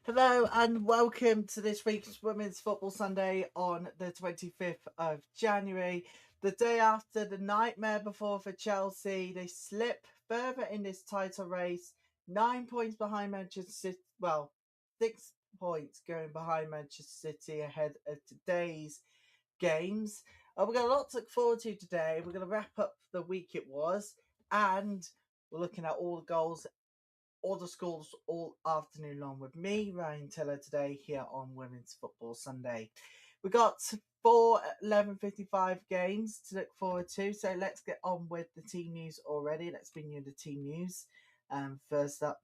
Hello and welcome to this week's Women's Football Sunday on the 25th of January. The day after the nightmare before for Chelsea, they slip further in this title race, 9 points behind Manchester City. Well, 6 points going behind Manchester City ahead of today's games. We've got a lot to look forward to today. We're going to wrap up the week it was, and we're looking at all the goals, all the scores all afternoon long with me, Ryan Tiller, today here on Women's Football Sunday. We got 4:11:55 games to look forward to, so let's get on with the team news already. Let's bring you the team news. First up,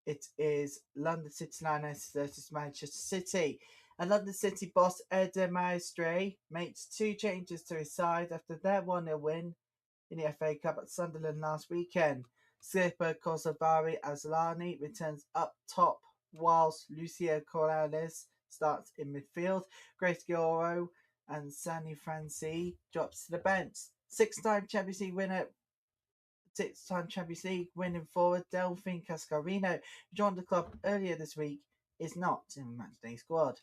it is London City Lionesses versus Manchester City. And London City boss Eder Maestre makes 2 changes to his side after their 1-0 win in the FA Cup at Sunderland last weekend. Skipper Kosovari Asllani returns up top, whilst Lucia Corrales starts in midfield. Grace Gioro and Sani Franci drops to the bench. Six-time Champions League winning forward Delphine Cascarino, who joined the club earlier this week, is not in the matchday squad.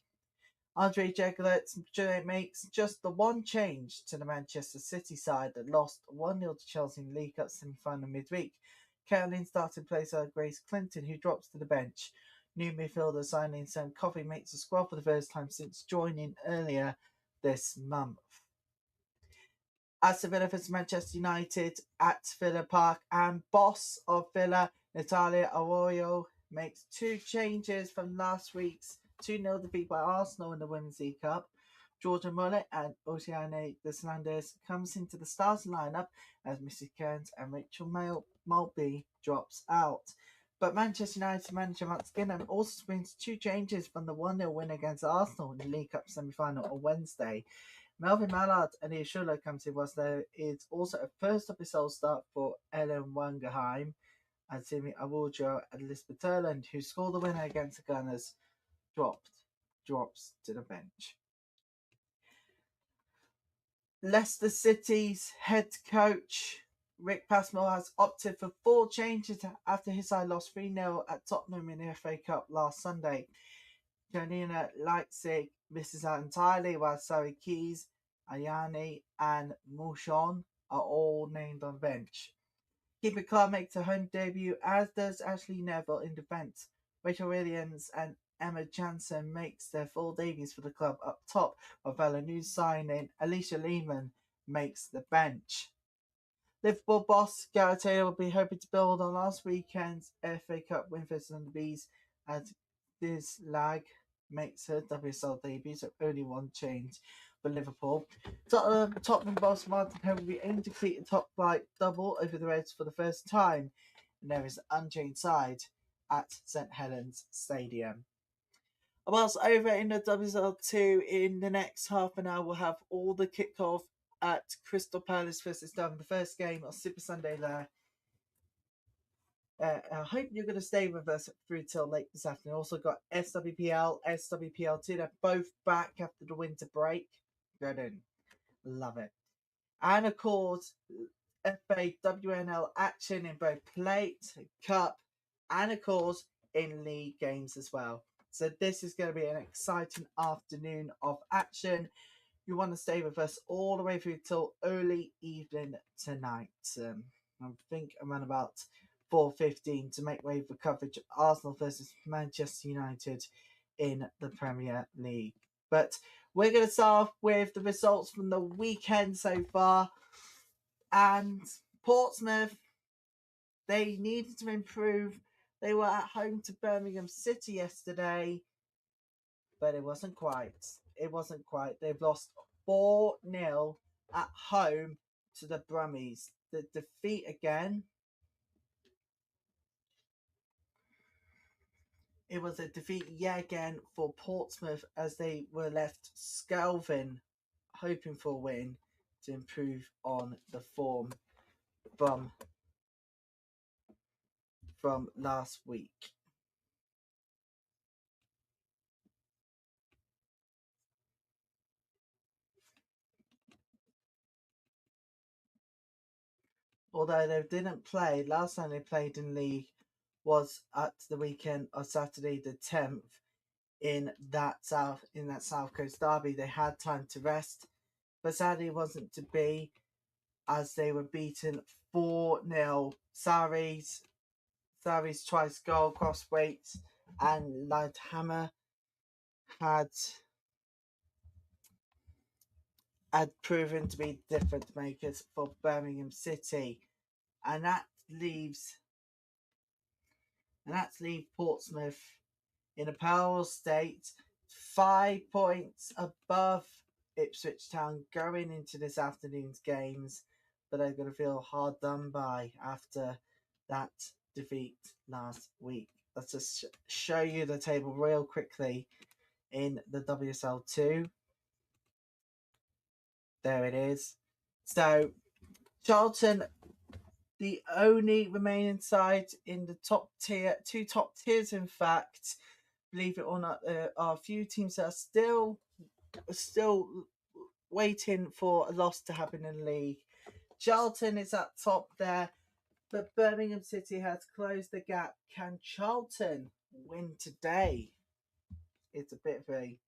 Andre Jeglet makes just the one change to the Manchester City side that lost 1-0 to Chelsea in the League Cup semi-final midweek. Caroline starts in place of Grace Clinton, who drops to the bench. New midfielder signing Sam Coffey makes the squad for the first time since joining earlier this month. Aston Villa versus Manchester United at Villa Park, and boss of Villa, Natalia Arroyo, makes 2 changes from last week's 2-0 defeat by Arsenal in the Women's League Cup. Georgia Mullet and Oceane Deslandes comes into the starting lineup as Mrs. Kearns and Rachel Maltby drops out. But Manchester United manager Matt Skinner also brings 2 changes from the 1-0 win against Arsenal in the League Cup semi-final on Wednesday. Melvin Mallard and Ishula comes in, whilst there is also a first episode start for Ellen Wangerheim and Simi Awujo and Elizabeth Turland, who scored the winner against the Gunners, drops to the bench. Leicester City's head coach Rick Passmore has opted for 4 changes after his side lost 3-0 at Tottenham in the FA Cup last Sunday. Janina Leipzig misses out entirely, while Sari Keys, Ayani, and Mouchon are all named on the bench. Keeper Clark makes a home debut, as does Ashley Neville in defence. Rachel Williams and Emma Jansen makes their full debuts for the club up top, while new signing Alicia Lehman makes the bench. Liverpool boss Gareth Taylor will be hoping to build on last weekend's FA Cup win for the Bees, as this lag makes her WSL debut, so only 1 change for Liverpool. Tottenham boss Martin Hill will be aiming to complete a top flight double over the Reds for the first time, and there is an unchanged side at St Helens Stadium. Whilst over in the WSL2, in the next half an hour, we'll have all the kickoff at Crystal Palace versus Durham, the first game of Super Sunday there. I hope you're going to stay with us through till late this afternoon. Also got SWPL, SWPL2. They're both back after the winter break. Good in. Love it. And of course, FA WNL action in both plate, cup, and of course in league games as well. So this is going to be an exciting afternoon of action. You want to stay with us all the way through till early evening tonight. I think around about 4:15 to make way for coverage of Arsenal versus Manchester United in the Premier League. But we're going to start off with the results from the weekend so far. And Portsmouth, they needed to improve. They were at home to Birmingham City yesterday, but it wasn't quite. They've lost 4-0 at home to the Brummies. The defeat again. It was a defeat yet again for Portsmouth, as they were left scalving, hoping for a win to improve on the form from last week. Although they didn't play, last time they played in league was at the weekend of Saturday the 10th in that South Coast derby. They had time to rest, but sadly it wasn't to be as they were beaten 4-0. Sari's twice goal, crossweight, and Lighthammer had proven to be difference makers for Birmingham City, and that leaves Portsmouth in a parallel state, 5 points above Ipswich Town going into this afternoon's games, but they're going to feel hard done by after that defeat last week. Let's just show you the table real quickly in the WSL2. There it is. So Charlton, the only remaining side in the top tier, two top tiers, in fact. Believe it or not, there are a few teams that are still waiting for a loss to happen in the league. Charlton is at top there, but Birmingham City has closed the gap. Can Charlton win today? It's a bit of a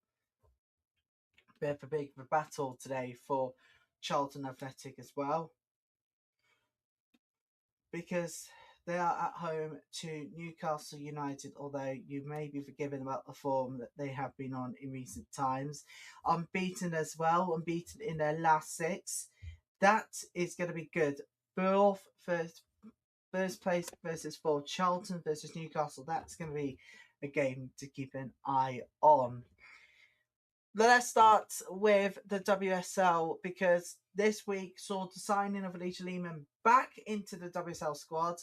big battle today for Charlton Athletic as well, because they are at home to Newcastle United, although you may be forgiven about the form that they have been on in recent times. Unbeaten as well, unbeaten in their last 6. That is going to be good. Both first place versus 4, Charlton versus Newcastle. That's going to be a game to keep an eye on. Let's start with the WSL, because this week saw the signing of Alicia Lehman back into the WSL squad,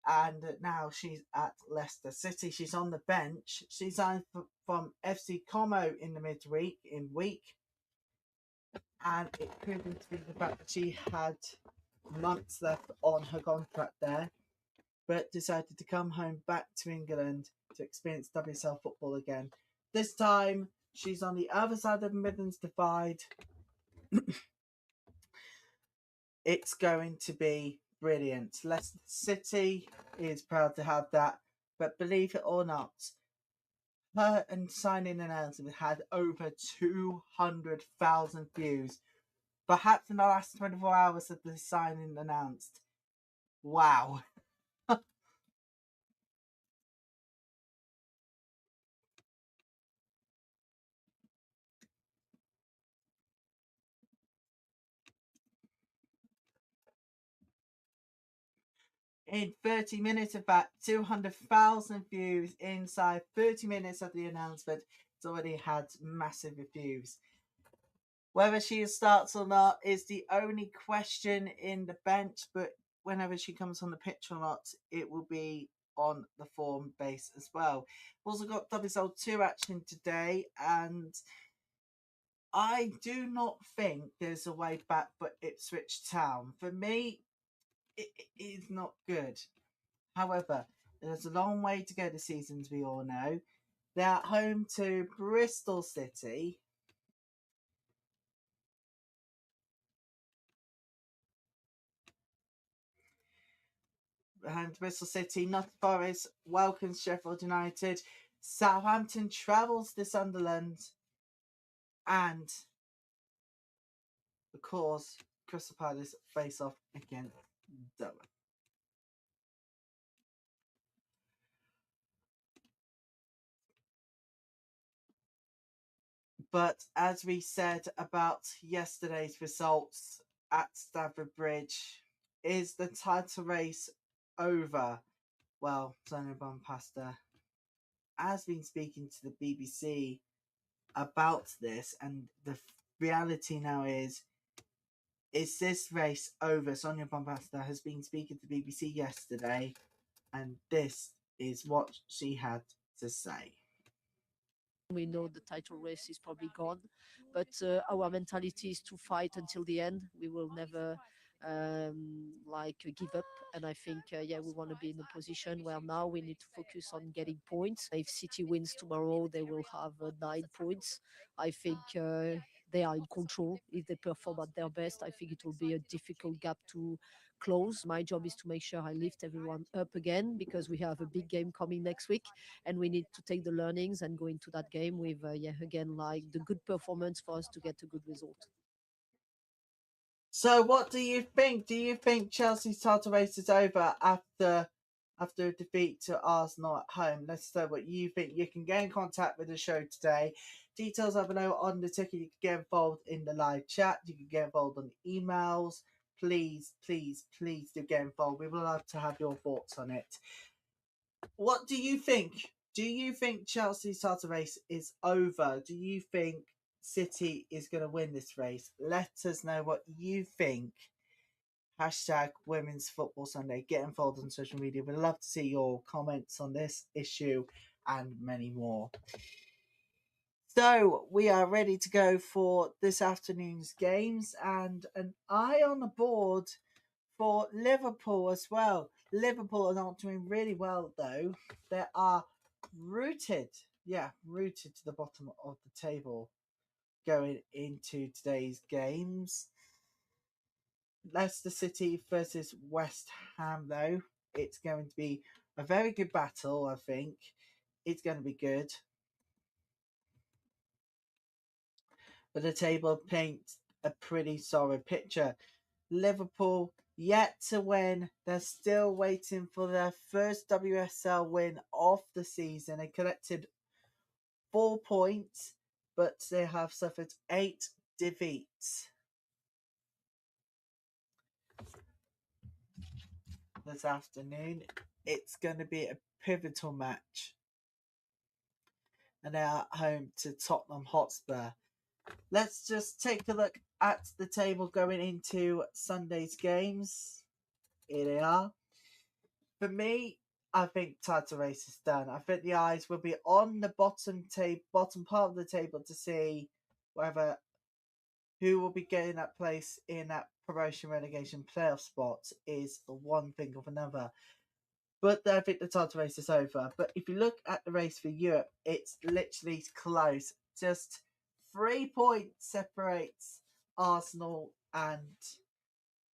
and now she's at Leicester City. She's on the bench. She signed from FC Como in the midweek, and it proved to be the fact that she had months left on her contract there, but decided to come home back to England to experience WSL football again. This time, she's on the other side of the Midlands Divide. It's going to be brilliant. Leicester City is proud to have that, but believe it or not, her and signing announcement had over 200,000 views. Perhaps in the last 24 hours of the signing announced. Wow. In 30 minutes, in fact, 200,000 views inside 30 minutes of the announcement. It's already had massive reviews. Whether she starts or not is the only question in the bench, but whenever she comes on the pitch or not, it will be on the form base as well. We've also got WSL2 action today, and I do not think there's a way back but Ipswich Town. For me, it is not good. However, there's a long way to go this season, as we all know. They're at home to Bristol City. And Bristol City, Nottingham Forest welcomes Sheffield United. Southampton travels to Sunderland. And, of course, Crystal Palace face off against Durham. But as we said about yesterday's results at Stamford Bridge, is the title race over? Well, Sonia Bonpasta has been speaking to the BBC about this, and the reality now is this race over? Sonia Bonpasta has been speaking to the BBC yesterday, and this is what she had to say. We know the title race is probably gone, but our mentality is to fight until the end. We will never give up. And I think, yeah, we want to be in a position where now we need to focus on getting points. If City wins tomorrow, they will have 9 points. I think they are in control. If they perform at their best, I think it will be a difficult gap to close. My job is to make sure I lift everyone up again, because we have a big game coming next week, and we need to take the learnings and go into that game with, yeah, again, like the good performance for us to get a good result. So, what do you think? Do you think Chelsea's title race is over after a defeat to Arsenal at home? Let's know what you think. You can get in contact with the show today. Details are below on the ticket. You can get involved in the live chat. You can get involved on emails. Please, please, please do get involved. We would love to have your thoughts on it. What do you think? Do you think Chelsea's title race is over? Do you think City is going to win this race? Let us know what you think. Hashtag Women's Football Sunday. Get involved on social media. We'd love to see your comments on this issue and many more. So we are ready to go for this afternoon's games, and an eye on the board for Liverpool as well. Liverpool are not doing really well though. They are rooted to the bottom of the table going into today's games. Leicester City versus West Ham though. It's going to be a very good battle, I think. It's going to be good. But the table paints a pretty solid picture. Liverpool yet to win. They're still waiting for their first WSL win of the season. They collected 4 points, but they have suffered 8 defeats. This afternoon, it's going to be a pivotal match. And they are home to Tottenham Hotspur. Let's just take a look at the table going into Sunday's games. Here they are. For me, I think title race is done. I think the eyes will be on the bottom part of the table to see whether who will be getting that place in that promotion relegation playoff spot is one thing of another. But I think the title race is over. But if you look at the race for Europe, it's literally close. Just 3 points separates Arsenal and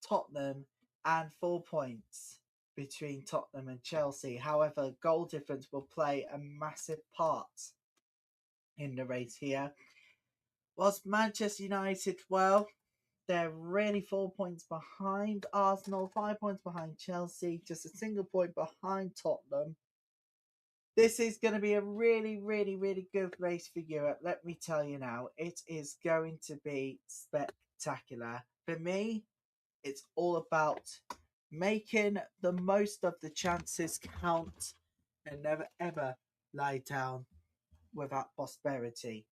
Tottenham, and 4 points between Tottenham and Chelsea. However, goal difference will play a massive part in the race here. Whilst Manchester United, well, they're really 4 points behind Arsenal, 5 points behind Chelsea, just a single point behind Tottenham. This is going to be a really, really, really good race for Europe. Let me tell you now, it is going to be spectacular. For me, it's all about making the most of the chances count and never ever lie down without prosperity.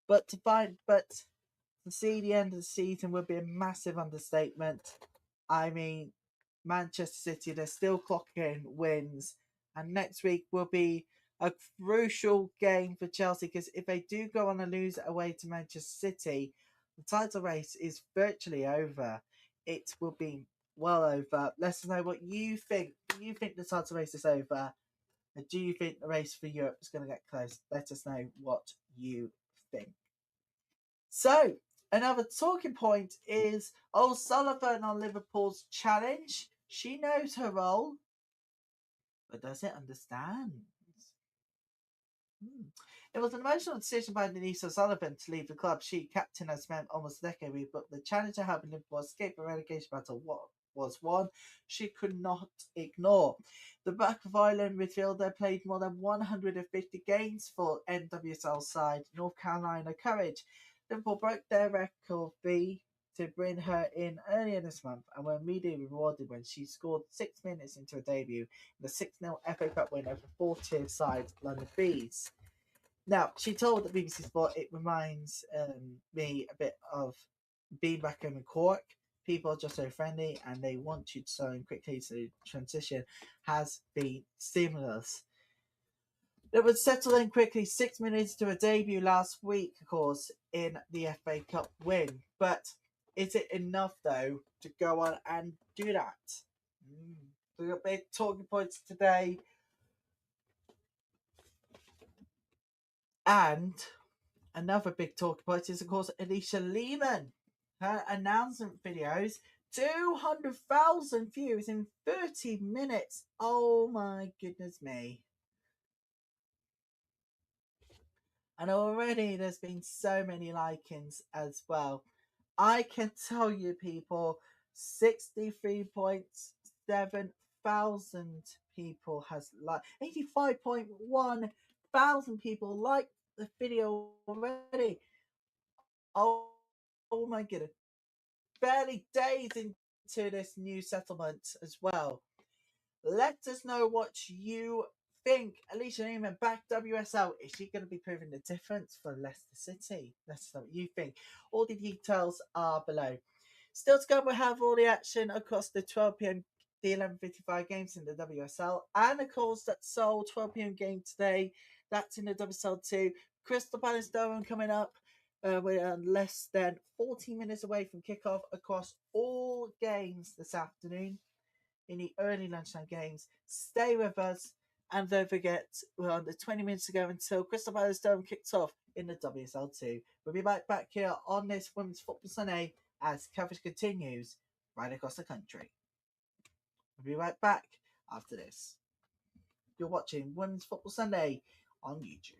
But to see the end of the season would be a massive understatement. I mean, Manchester City, they're still clocking wins, and next week will be a crucial game for Chelsea, because if they do go on a lose away to Manchester City, the title race is virtually over. It will be well over. Let us know what you think. Do you think the title race is over? And do you think the race for Europe is going to get close? Let us know what you think. So, another talking point is O'Sullivan on Liverpool's challenge. She knows her role, but doesn't understand. It was an emotional decision by Denise O'Sullivan to leave the club. She, captain, has spent almost a decade with, but the challenge of helping Liverpool escape a relegation battle was one she could not ignore. The back of Ireland midfielder played more than 150 games for NWSL side North Carolina Courage. Liverpool broke their record fee to bring her in earlier this month and were immediately rewarded when she scored 6 minutes into her debut in the 6-0 FA Cup win over 4-tier side London Bees. Now, she told the BBC Sport, it reminds me a bit of being back home in Cork. People are just so friendly and they want you to learn quickly, so the transition has been seamless. It would settle in quickly 6 minutes to a debut last week, of course, in the FA Cup win. But Is it enough, though, to go on and do that? We got big talking points today. And another big talking point is, of course, Alicia Lehman. Her announcement videos, 200,000 views in 30 minutes. Oh my goodness me. And already there's been so many likings as well. I can tell you, people, 63.7 thousand people has liked, 85.1 thousand people liked the video already. Oh, oh my goodness. Barely days into this new settlement as well. Let us know what you think. Alicia Neiman back WSL. Is she going to be proving the difference for Leicester City? Let us know what you think. All the details are below. Still to come, we'll have all the action across the 12 p.m. the 11:55 games in the WSL, and of course that Seoul 12 p.m. game today. That's in the WSL2. Crystal Palace Durham coming up. We're less than 40 minutes away from kickoff across all games this afternoon in the early lunchtime games. Stay with us, and don't forget, we're under 20 minutes to go until Crystal Palace Durham kicks off in the WSL2. We'll be back here on this Women's Football Sunday as coverage continues right across the country. We'll be right back after this. You're watching Women's Football Sunday on YouTube.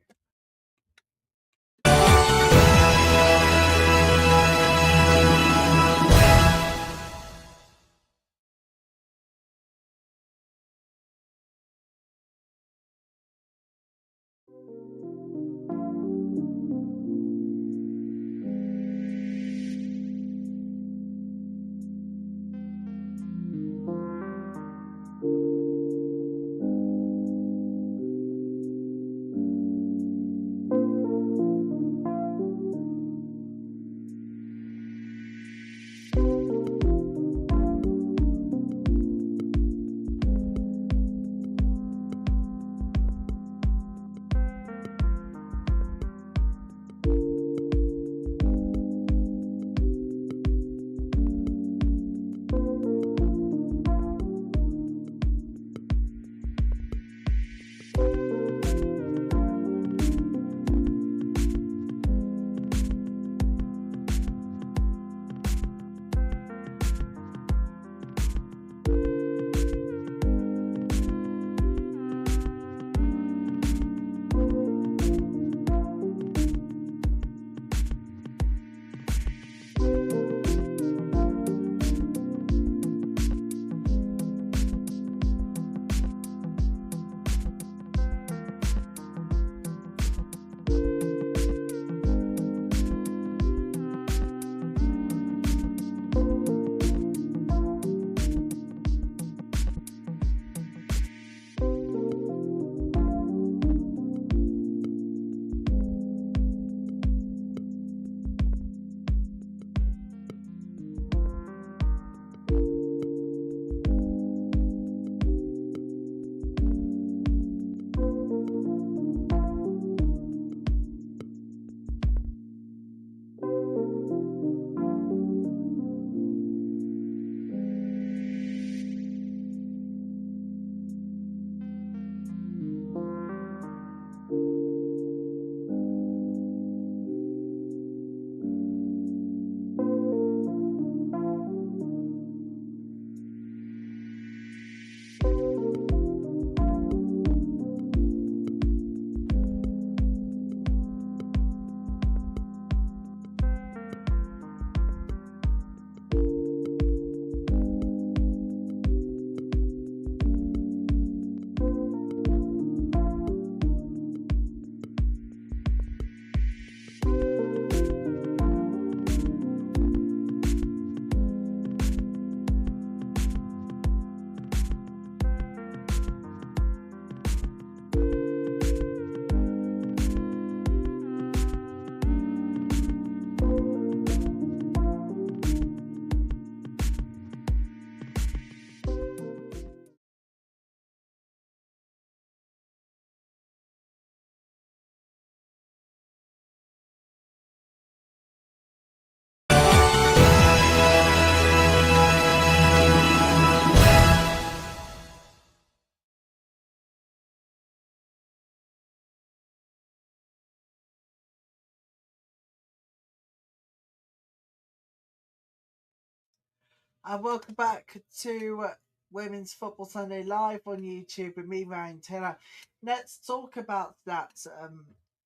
And welcome back to Women's Football Sunday live on YouTube with me, Ryan Taylor. Let's talk about that.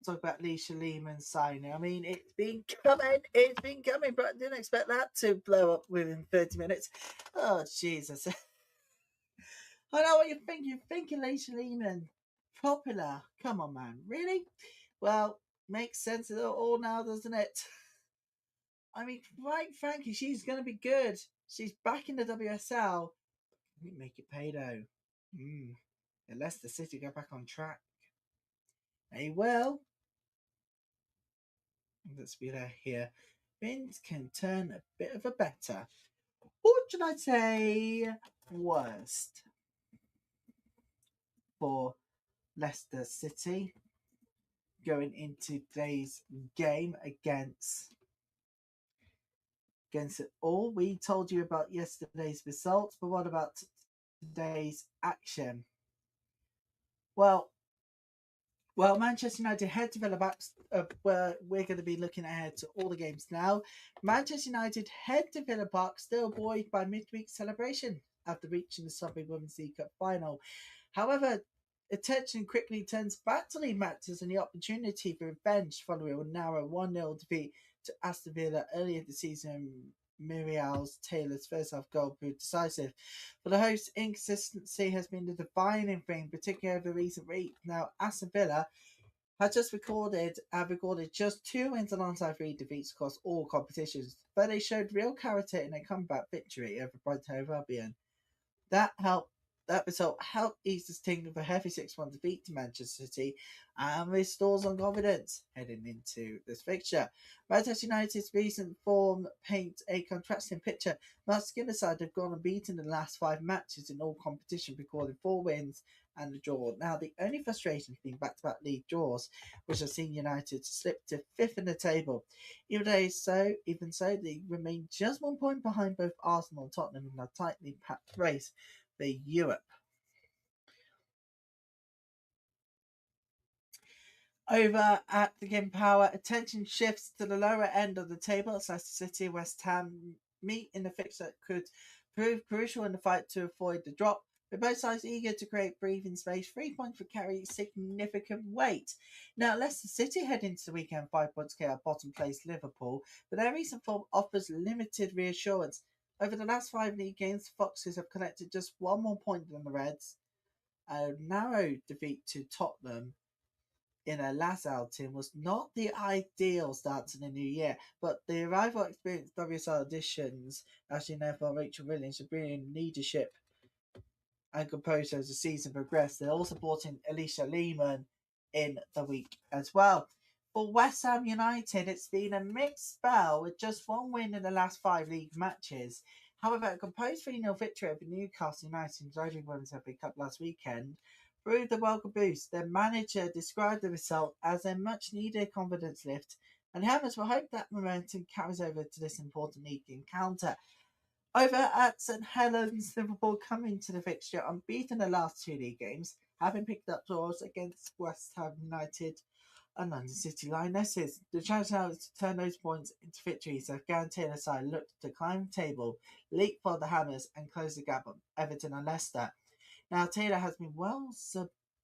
Talk about Leisha Lehman's signing. I mean, it's been coming, but I didn't expect that to blow up within 30 minutes. Oh, Jesus. I know what you're thinking. You're thinking Leisha Lehman, popular. Come on, man. Really? Well, makes sense of it all now, doesn't it? I mean, quite frankly, she's going to be good. She's back in the WSL. We make it pay though. And Leicester City go back on track. They will. Let's be there here. Things can turn a bit of a better. Or should I say worst for Leicester City going into today's game against it all. We told you about yesterday's results, but what about today's action? Well, Manchester United head to Villa back. Where we're going to be looking ahead to all the games now. Manchester United head to Villa Park, still buoyed by midweek celebration after reaching the Subway Women's League Cup final. However, attention quickly turns back to league matches and the opportunity for revenge following a narrow 1-0 defeat to Aston Villa earlier this season. Muriel Taylor's first half goal proved decisive. For the hosts, inconsistency has been the defining thing, particularly over recent weeks. Now, Aston Villa have recorded just 2 wins alongside 3 defeats across all competitions, but they showed real character in a comeback victory over Brighton and Albion. That result helped ease the sting of a heavy 6-1 defeat to Manchester City and restores on confidence heading into this fixture. Manchester United's recent form paints a contrasting picture. Muscular side have gone unbeaten in the last 5 matches in all competition, recording 4 wins and a draw. Now, the only frustration has been back-to-back league draws, which have seen United slip to 5th in the table. Even so, they remain just 1 point behind both Arsenal and Tottenham in a tightly packed race for Europe. Over at the Game Power, attention shifts to the lower end of the table as Leicester City and West Ham meet in a fixture that could prove crucial in the fight to avoid the drop. With both sides eager to create breathing space, 3 points would carry significant weight. Now, Leicester City head into the weekend 5 points clear of bottom place Liverpool, but their recent form offers limited reassurance. Over the last 5 league games, Foxes have collected just 1 more point than the Reds. A narrow defeat to Tottenham in a last outing was not the ideal start to the new year, but the arrival of experienced WSL additions, Ashley Neville, Rachel Williams, are bringing leadership and composure as the season progressed. They also brought in Leisha Lehman in the week as well. For West Ham United, it's been a mixed spell with just 1 win in the last 5 league matches. However, a composed 3-0 victory over Newcastle United in the Women's FA Cup last weekend proved a welcome boost. Their manager described the result as a much needed confidence lift, and Hammers will hope that momentum carries over to this important league encounter. Over at St Helens, Liverpool come into the fixture unbeaten the last 2 league games, having picked up draws against West Ham United and London City Lionesses. The challenge now is to turn those points into victories as Gary Taylor's side look to climb the table, leapfrog the Hammers, and close the gap on Everton and Leicester. Now, Taylor has been well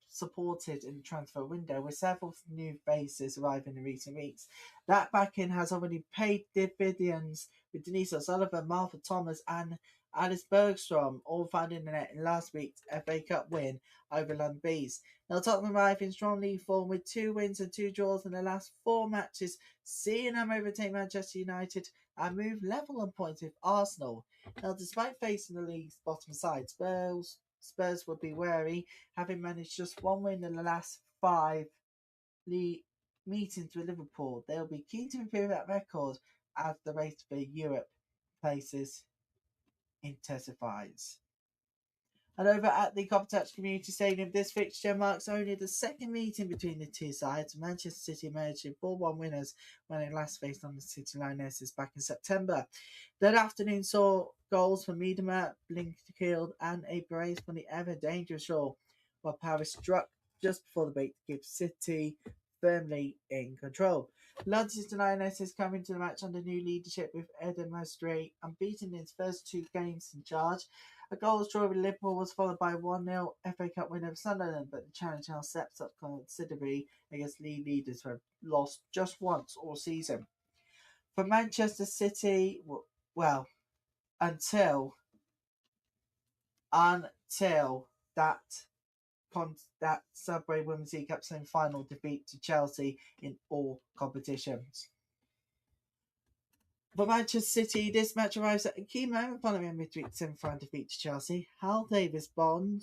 supported in the transfer window, with several new faces arriving in recent weeks. That backing has already paid dividends, with Denise O'Sullivan, Martha Thomas, and Alice Bergstrom all finding the net in last week's FA Cup win over London Bees. Now, Tottenham arrive in strong league form with 2 wins and 2 draws in the last 4 matches, seeing them overtake Manchester United and move level on points with Arsenal. Now, despite facing the league's bottom side, Spurs would be wary, having managed just 1 win in the last 5 league meetings with Liverpool. They'll be keen to improve that record as the race for Europe places intensifies. And over at the Coppertouch Community Stadium, this fixture marks only the second meeting between the two sides. Manchester City emerged in 4-1 winners when they last faced on the City Lionesses back in September. That afternoon saw goals from Miedema, Blinkfield, and a brace from the ever dangerous Shaw, while Paris struck just before the break to give City firmly in control. London City Lionesses come into the match under new leadership with Eden Mastri unbeaten in his first 2 games in charge. A goal draw with Liverpool was followed by 1-0 FA Cup win over Sunderland, but the challenge now steps up considerably against league leaders who have lost just once all season. For Manchester City, well, until that Subway Women's League Cup semi-final defeat to Chelsea in all competitions. For Manchester City, this match arrives at a key moment following a midweek semi-final defeat to Chelsea. How they respond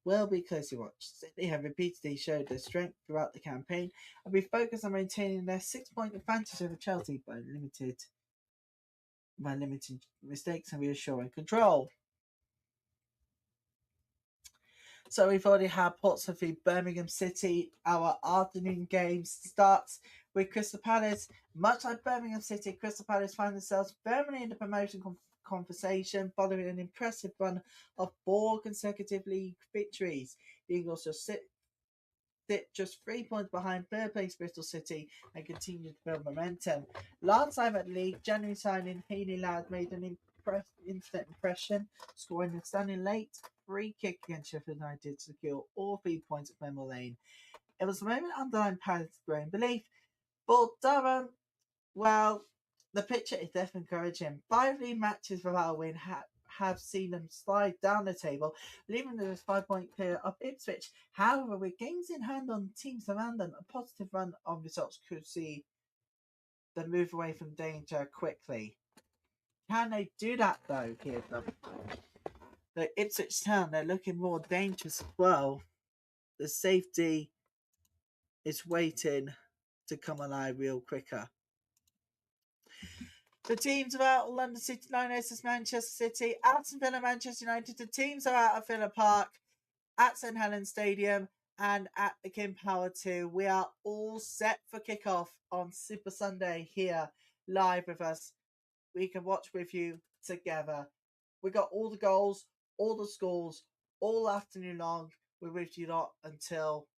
will be closely watched. City have repeatedly showed their strength throughout the campaign and be focused on maintaining their 6-point advantage over Chelsea by limiting mistakes and reassuring control. So we've already had Portsmouth v Birmingham City. Our afternoon game starts with Crystal Palace. Much like Birmingham City, Crystal Palace find themselves firmly in the promotion conversation following an impressive run of 4 consecutive league victories. The Eagles just sit just 3 points behind third place Bristol City and continue to build momentum. Last time at the league, January signing Hayley Ladd made an instant impression, scoring a stunning late free kick against Sheffield United to secure all 3 points at Bramall Lane. It was a moment underlined Palace's growing belief, but Durham, well, the picture is definitely encouraging. 5 league matches without a win have seen them slide down the table, leaving them as 5-point clear of Ipswich. However, with games in hand on teams around them, a positive run of results could see them move away from danger quickly. Can they do that though, here? The Ipswich Town, they're looking more dangerous as well. The safety is waiting to come alive real quicker. The teams are out: London City Lionesses, Manchester City, Aston Villa, Manchester United. The teams are out at Villa Park, at St Helens Stadium, and at the King Power 2. We are all set for kickoff on Super Sunday here, live with us. We can watch with you together. We got all the goals, all the scores, all afternoon long. We're with you lot until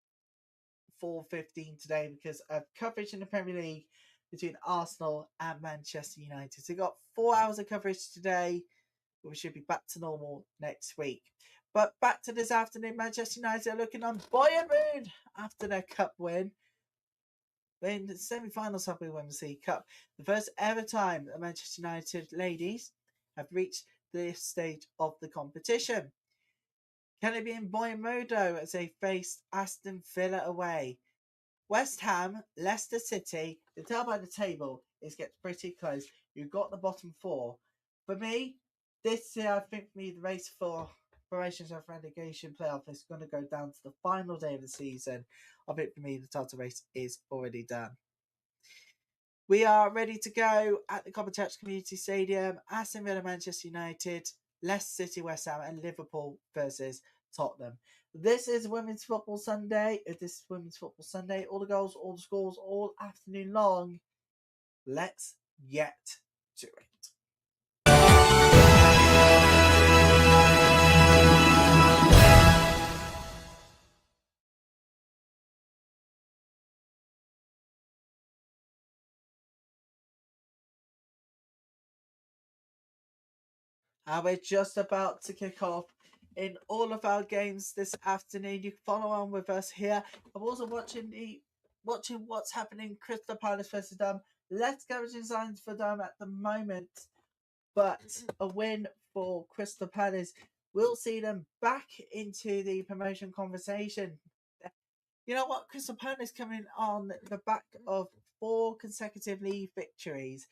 4:15 today because of coverage in the Premier League between Arsenal and Manchester United. So we've got 4 hours of coverage today. We should be back to normal next week. But back to this afternoon, Manchester United are looking on buoyant mood after their cup win. In the semi-finals of the Women's League Cup, the first ever time the Manchester United ladies have reached this stage of the competition. Can it be in buoyant mood though as they faced Aston Villa away? West Ham, Leicester City, the tell by the table is gets pretty close. You've got the bottom 4. For me, this year, I think the race for promotions of relegation playoff is going to go down to the final day of the season. I think for me, the title race is already done. We are ready to go at the Copper Church Community Stadium. Aston Villa, Manchester United, Leicester City, West Ham, and Liverpool versus Tottenham. This is Women's Football Sunday. All the goals, all the scores, all afternoon long. Let's get to it. And we're just about to kick off in all of our games this afternoon. You can follow on with us here. I'm also watching what's happening. Crystal Palace versus Durham. Let's go with designs for Durham at the moment, but a win for Crystal Palace will see them back into the promotion conversation. You know what? Crystal Palace coming on the back of 4 consecutive league victories.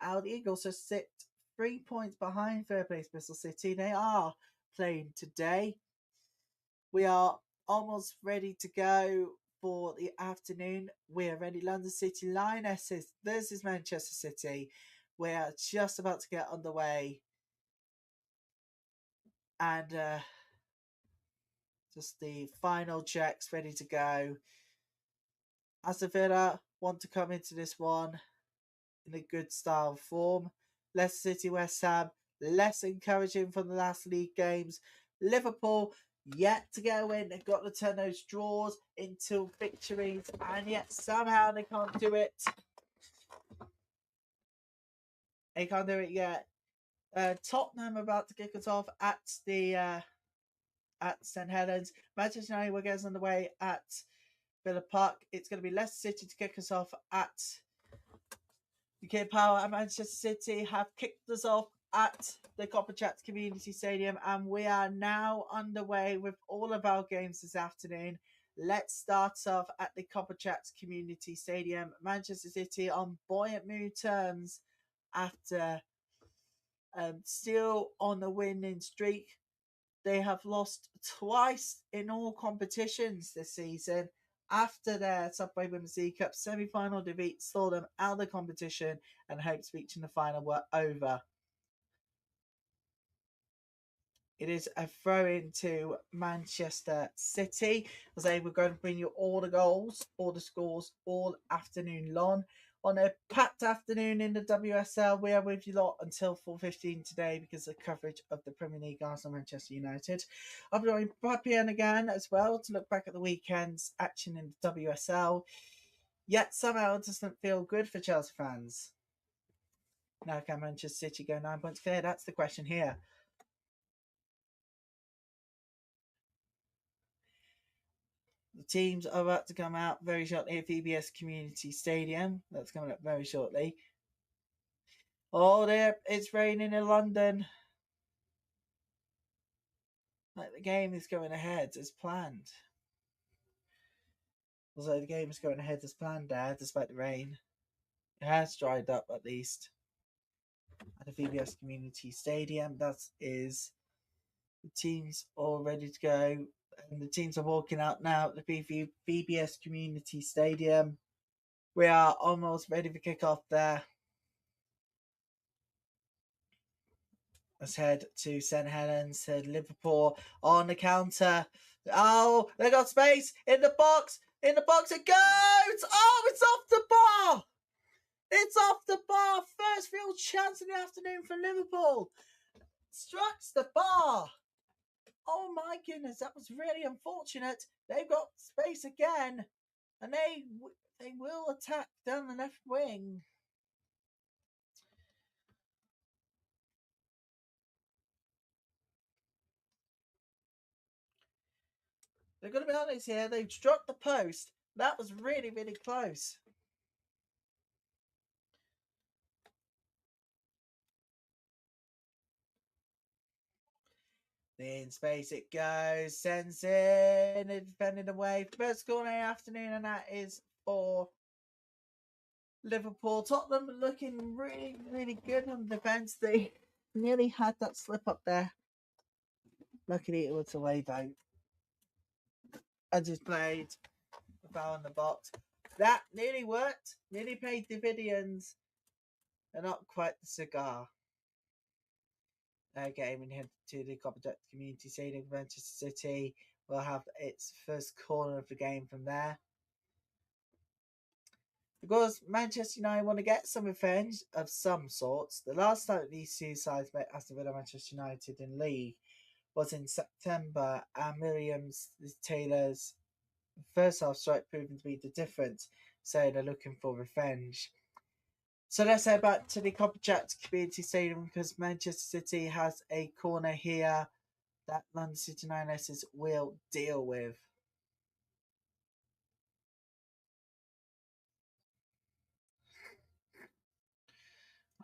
Our Eagles just sit 3 points behind third place Bristol City. They are playing today. We are almost ready to go for the afternoon. We're ready. London City Lionesses versus Manchester City. We are just about to get underway. And just the final checks ready to go. Aston Villa want to come into this one in a good style of form. Leicester City, West Ham, less encouraging from the last league games. Liverpool yet to get a win. They've got to turn those draws into victories, and yet somehow they can't do it. They can't do it yet. Tottenham about to kick us off at the at St Helens. Manchester United will get us underway at Villa Park. It's going to be Leicester City to kick us off at the King Power, and Manchester City have kicked us off at the Copper Chats Community Stadium, and we are now underway with all of our games this afternoon. Let's start off at the Copper Chats Community Stadium. Manchester City on buoyant mood terms after still on a winning streak. They have lost twice in all competitions this season. After their Subway Women's League Cup semi-final defeat saw them out of the competition, and hopes reaching the final were over. It is a throw-in to Manchester City. As they were going to bring you all the goals, all the scores, all afternoon long. On a packed afternoon in the WSL, we are with you lot until 4:15 today because of coverage of the Premier League, Arsenal, Manchester United. I'll be joined by Brian again as well to look back at the weekend's action in the WSL. Yet somehow it doesn't feel good for Chelsea fans. Now can Manchester City go 9 points clear? That's the question here. The teams are about to come out very shortly at VBS Community Stadium. That's coming up very shortly. Oh, there, it's raining in London. Like the game is going ahead as planned. Although the game is going ahead as planned there, despite the rain. It has dried up at least. At the VBS Community Stadium, that is the teams all ready to go. And the teams are walking out now at the VBS Community Stadium. We are almost ready for kickoff there. Let's head to St Helens, to Liverpool on the counter. Oh, they got space in the box. In the box it goes. Oh, it's off the bar. It's off the bar. First real chance in the afternoon for Liverpool. Strikes the bar. Oh my goodness, that was really unfortunate. They've got space again, and they will attack down the left wing. They're going to be honest here. They've struck the post. That was really, really close. In space it goes, sends in, it's defending away. First corner in the afternoon, and that is for Liverpool. Tottenham looking really, really good on defence. They nearly had that slip up there. Luckily, it was away though. I just played the foul in the box. That nearly worked, nearly paid dividends, and not quite the cigar. Game and head to the Copper Community Stadium. Manchester City will have its first corner of the game from there. Because Manchester United want to get some revenge of some sorts. The last time these two sides met Aston Villa Manchester United in league was in September, and Miriam's Taylor's first half strike proving to be the difference. So they're looking for revenge. So let's head back to the Copper Chats Community Stadium because Manchester City has a corner here that London City Lionesses will deal with.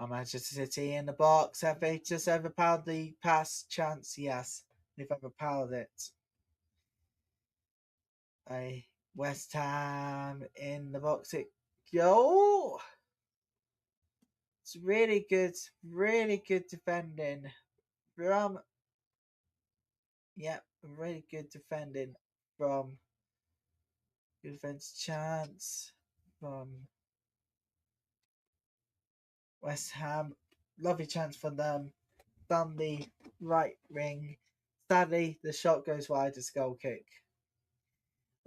Manchester City in the box. Have they just overpowered the pass chance? Yes, they've overpowered it. West Ham in the box. It go. It's really good defending from. Yep, really good defending from. Defense chance from West Ham. Lovely chance for them. Down the right wing. Sadly, the shot goes wide as goal kick.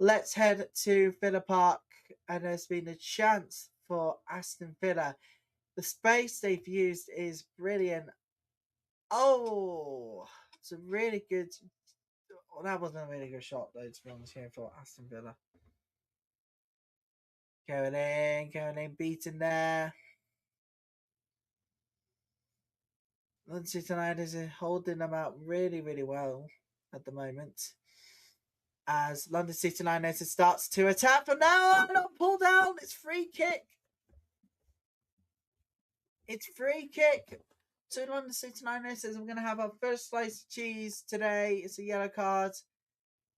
Let's head to Villa Park, and there's been a chance for Aston Villa. The space they've used is brilliant. Oh, it's a really good. Well, that wasn't a really good shot, though, to be honest, here for Aston Villa. Going in, beaten there. London City Lionesses is holding them out really, really well at the moment. As London City Lionesses starts to attack, but now not pulled down. It's free kick. It's free kick to London City Lionesses. We're going to have our first slice of cheese today. It's a yellow card.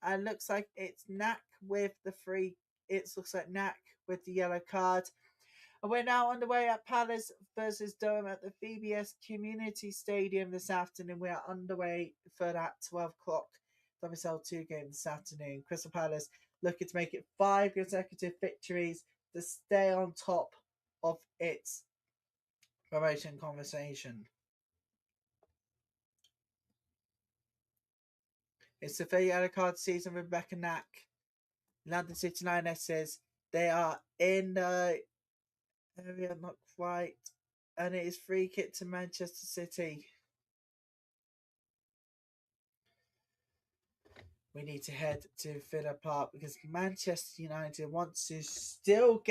And looks like it's Knack with the free. It looks like Knack with the yellow card. And we're now underway at Palace versus Durham at the VBS Community Stadium this afternoon. We are underway for that 12 o'clock WSL2 game this afternoon. Crystal Palace looking to make it 5 consecutive victories to stay on top of its promotion conversation. It's the third yellow card season with Rebecca Knack. London City Lionesses, they are in the area, not quite. And it is free kick to Manchester City. We need to head to Villa Park because Manchester United wants to still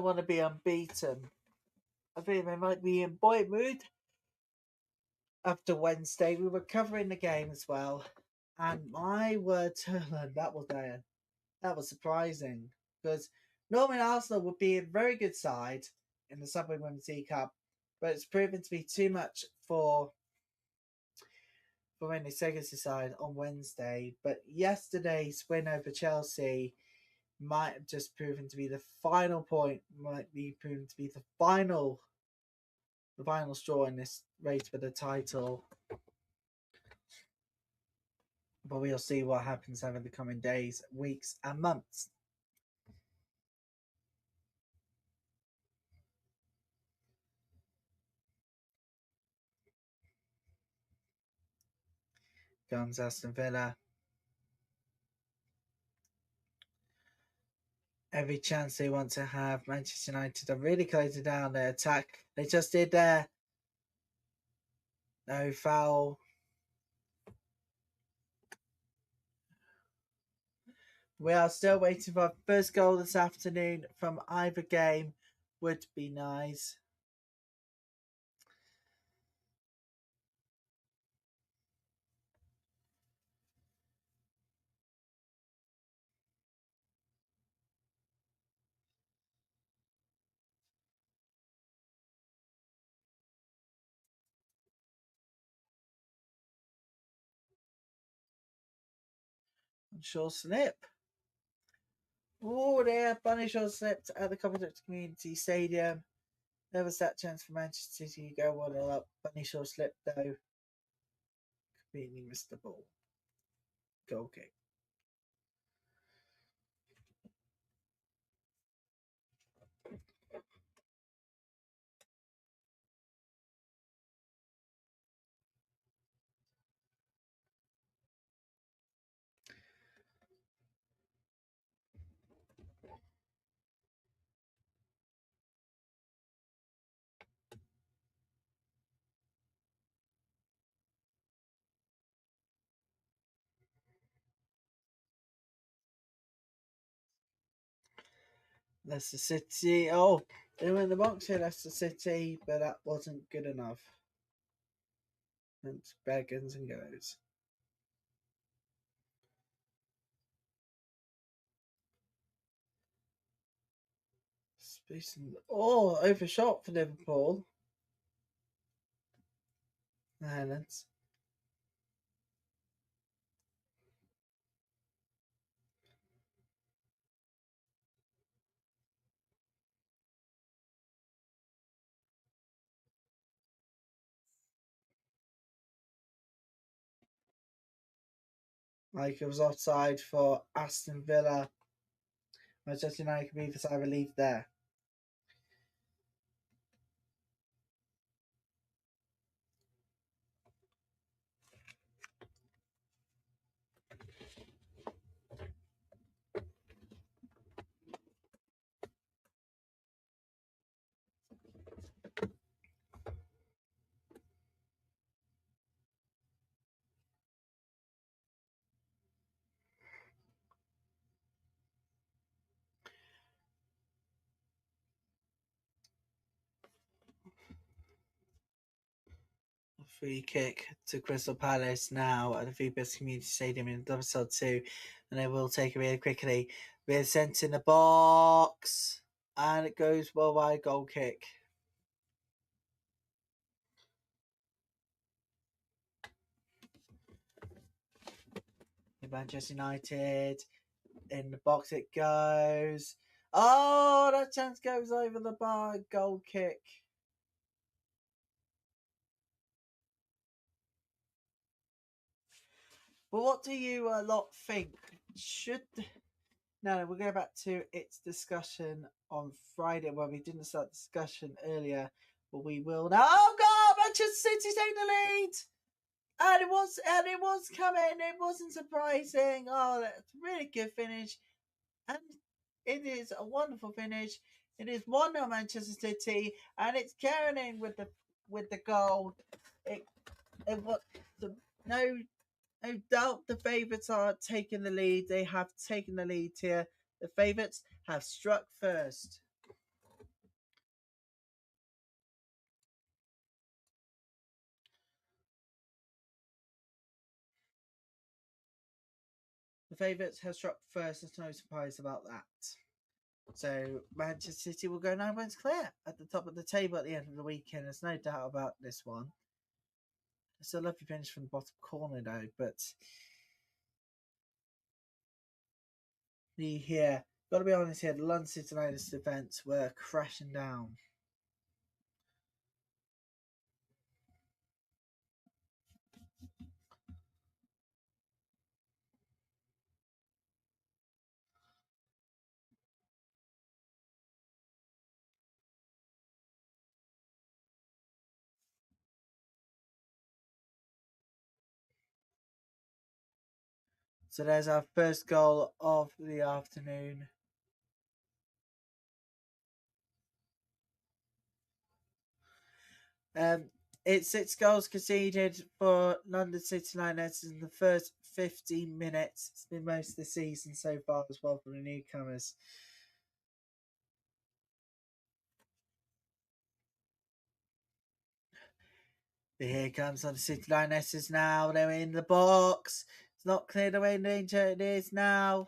want to be unbeaten. I think they might be in boy mood after Wednesday. We were covering the game as well. And my word, that was surprising. Because normally Arsenal would be a very good side in the Subway Women's League Cup, but it's proven to be too much for Wendy Sega's side on Wednesday. But yesterday's win over Chelsea might have just proven to be the final point, might be proven to be the final straw in this race for the title. But we'll see what happens over the coming days, weeks, and months. Comes Aston Villa. Every chance they want to have. Manchester United are really closing down their attack. They just did there. No foul. We are still waiting for our first goal this afternoon from either game. Would be nice. Short slip. Oh, there. Bunny short slipped at the Commonwealth Community Stadium. There was that chance for Manchester City to go 1-0 up. Bunny short slip, though. Completely missed the ball. Goal kick. Leicester City. Oh, they were in the box here, Leicester City, but that wasn't good enough. And beggars and goes. Oh, overshot for Liverpool. The Highlands. Like it was offside for Aston Villa. Manchester United could be the side relief there. Free kick to Crystal Palace now at the VBS Community Stadium in WSL2, and they will take it really quickly. We're sent in the box, and it goes well wide, goal kick. Manchester United in the box it goes. Oh, that chance goes over the bar, goal kick. But what do you lot think? No, we'll go back to its discussion on Friday. Well, we didn't start discussion earlier, but we will now. Oh God, Manchester City take the lead, and it was coming. It wasn't surprising. Oh, that's a really good finish, and it is a wonderful finish. It is 1-0 Manchester City, and it's carrying with the goal. It was no doubt the favourites are taking the lead. They have taken the lead here. The favourites have struck first. The favourites have struck first. There's no surprise about that. So Manchester City will go 9 points clear at the top of the table at the end of the weekend. There's no doubt about this one. It's a lovely finish from the bottom corner though, but got to be honest here, the London City Lionesses defence were crashing down. So there's our first goal of the afternoon. It's 6 goals conceded for London City Lionesses in the first 15 minutes. It's been most of the season so far as well for the newcomers. Here comes London City Lionesses now. They're in the box. It's not cleared away in danger. It is now.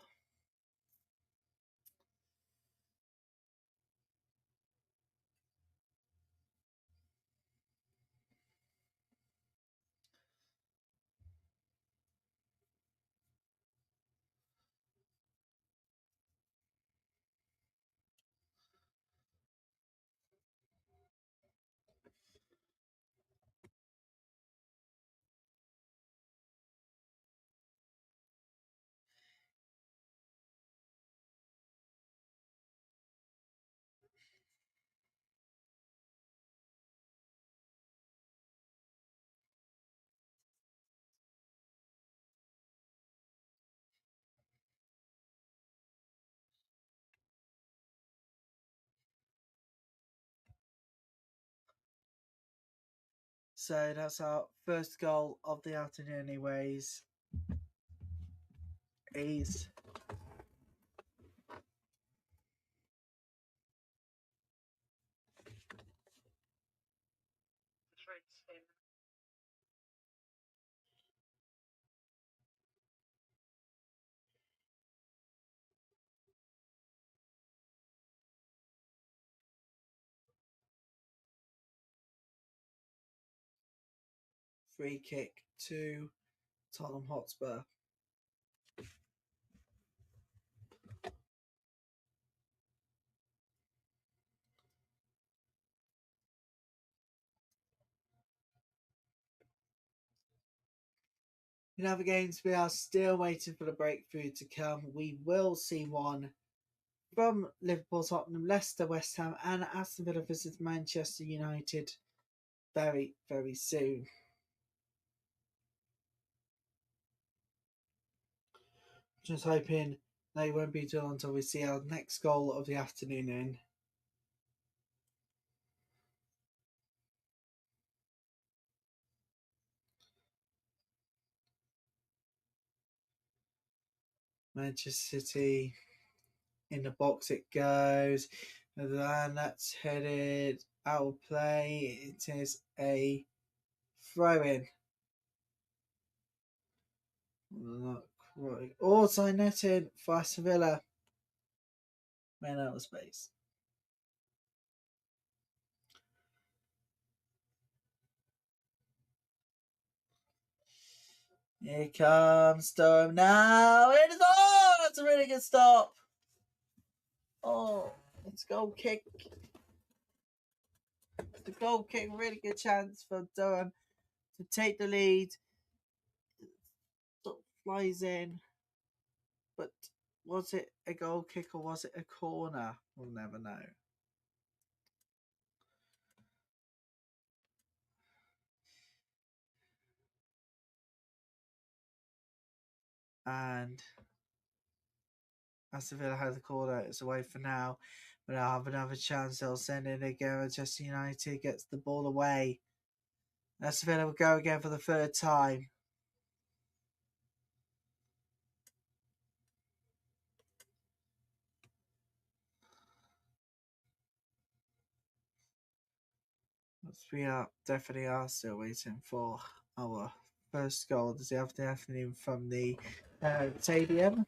So that's our first goal of the afternoon anyways. Is free kick to Tottenham Hotspur. In other games, we are still waiting for the breakthrough to come. We will see one from Liverpool, Tottenham, Leicester, West Ham, and Aston Villa visit Manchester United very, very soon. Just hoping they won't be done until we see our next goal of the afternoon in. Manchester City in the box it goes, and that's headed out of play. It is a throw in. Not quite. Also netting for Aston Villa. Man out of space. Here comes Durham now. It is on! That's a really good stop. Oh, it's a goal kick. The goal kick, really good chance for Durham to take the lead. Flies in. But was it a goal kick or was it a corner? We'll never know. And Aston Villa has a corner. It's away for now. But I'll have another chance. They'll send it again. Manchester United gets the ball away. Aston Villa will go again for the third time. We definitely are still waiting for our first goal this afternoon from the stadium,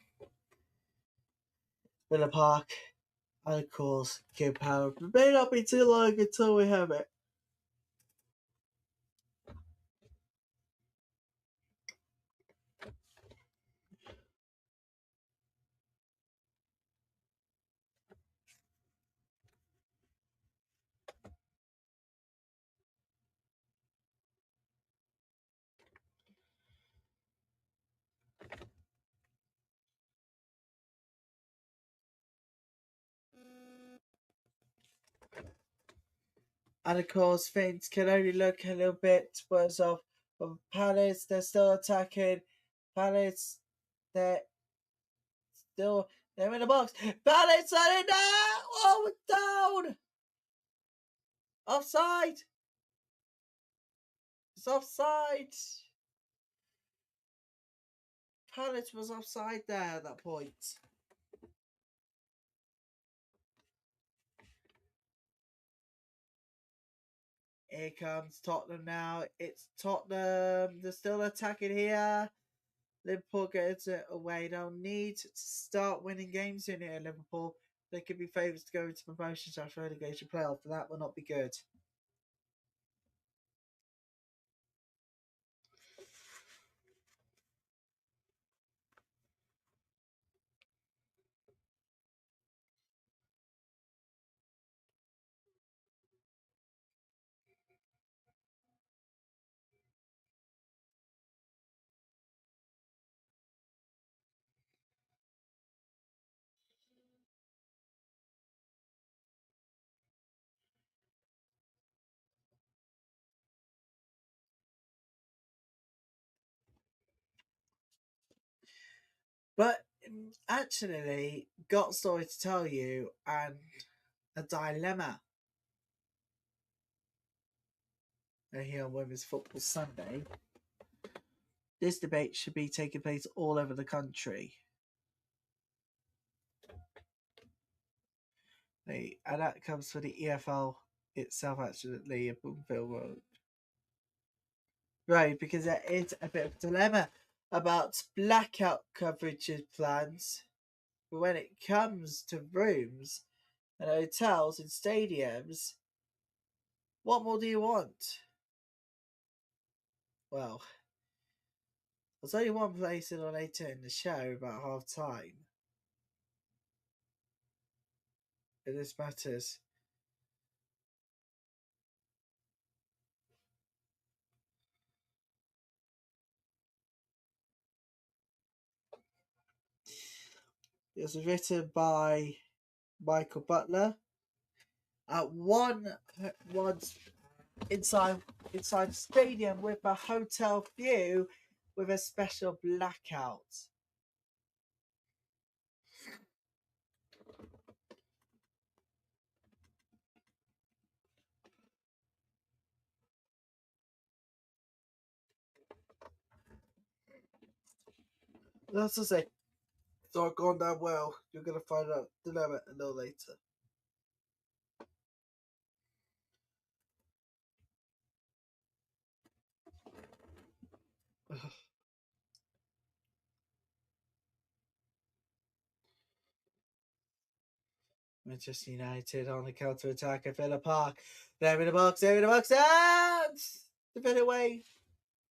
Villa Park, and of course, King Power. It may not be too long until we have it. And of course, things can only look a little bit worse off. But Palace, they're still attacking. Palace, they're in the box. Palace are in there! Oh, down! Offside! It's offside! Palace was offside there at that point. Here comes Tottenham now. It's Tottenham. They're still attacking here. Liverpool gets it away. They'll need to start winning games in here, Liverpool. They could be favourites to go into promotion after relegation playoff, and that will not be good. But actually, got a story to tell you and a dilemma here on Women's Football Sunday. This debate should be taking place all over the country. And that comes from the EFL itself, actually, a Boomville Road, because there is a bit of a dilemma about blackout coverage plans. But when it comes to rooms and hotels and stadiums, what more do you want? Well, there's only one place in later in the show about half time. And this matters. It was written by Michael Butler. One inside the stadium with a hotel view with a special blackout. That's to say, it's not gone down well. You're going to find out the dilemma a little later. Manchester United on the counter attack at Villa Park. They're in the box, they're in the box, and the bit away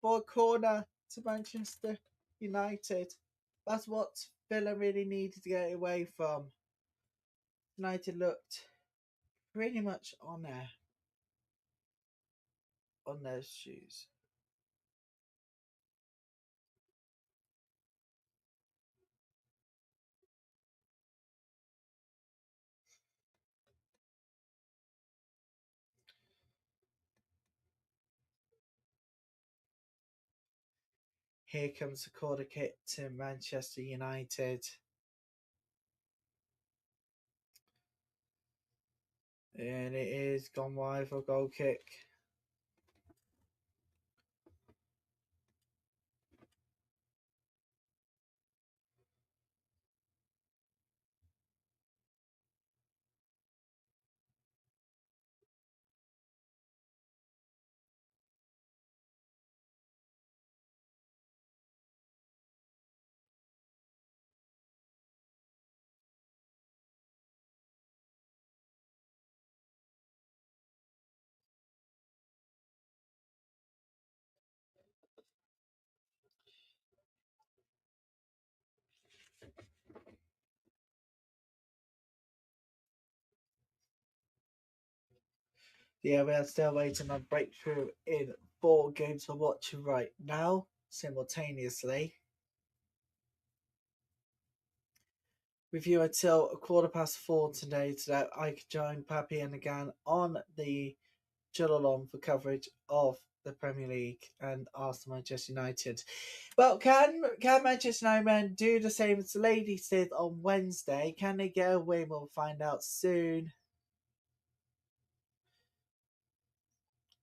for a corner to Manchester United. That's what Villa really needed to get away from. United looked pretty much on their shoes. Here comes the corner kick to Manchester United. And it is gone wide for a goal kick. Yeah, we are still waiting on breakthrough in 4 games for watching right now, simultaneously. With you until 4:15 today, so that I can join Pappy and again on the Julalong for coverage of the Premier League and Arsenal Manchester United. Well, can Manchester United men do the same as the ladies did on Wednesday? Can they get a win? We'll find out soon.